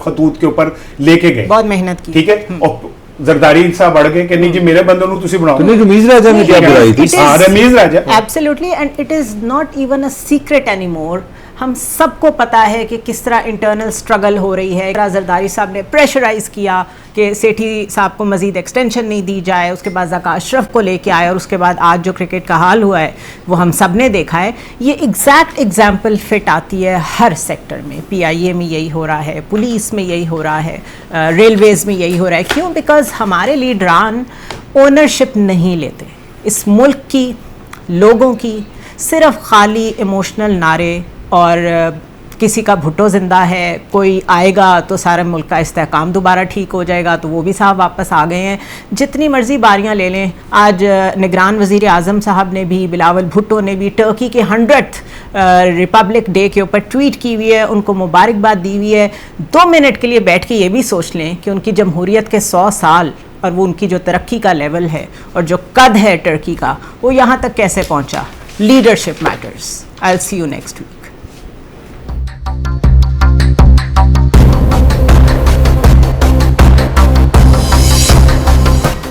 खतूत के ऊपर लेके गए, बहुत मेहनत की, ठीक है। और जरदारी साहब बढ़ गए कि नहीं जी मेरे बंदों को तुसी बनाओ। तो नहीं, रमीज राजा ने क्या बुराई थी? Ramiz Raja, absolutely, and it is not even a secret anymore. हम सबको पता है कि किस तरह इंटरनल स्ट्रगल हो रही है। जरदारी साहब ने प्रेशराइज किया कि सेठी साहब को मजीद एक्सटेंशन नहीं दी जाए, उसके बाद ज़का अशरफ को लेके आए, और उसके बाद आज जो क्रिकेट का हाल हुआ है वो हम सब ने देखा है। ये एग्जैक्ट एग्जाम्पल फिट आती है हर सेक्टर में। PIA में यही हो रहा है, पुलिस में यही हो रहा है, रेलवेज़ में यही हो रहा है। क्यों? बिकॉज हमारे लीडरान ओनरशिप नहीं लेते इस मुल्क की, लोगों की। सिर्फ खाली इमोशनल नारे और किसी का भुट्टो ज़िंदा है, कोई आएगा तो सारे मुल्क का इस्तेहकाम दोबारा ठीक हो जाएगा, तो वो भी साहब वापस आ गए हैं। जितनी मर्जी बारियां ले लें, आज निगरान वज़ीर आज़म साहब ने भी, बिलावल भुट्टो ने भी टर्की के 100th रिपब्लिक डे के ऊपर ट्वीट की हुई है, उनको मुबारकबाद दी हुई है। 2 मिनट के लिए बैठ के ये भी सोच लें कि उनकी जमहूरियत के 100 साल और वो उनकी जो तरक्की का लेवल है और जो कद है टर्की का, वो यहाँ तक कैसे पहुँचा। Leadership matters. I will see you next week.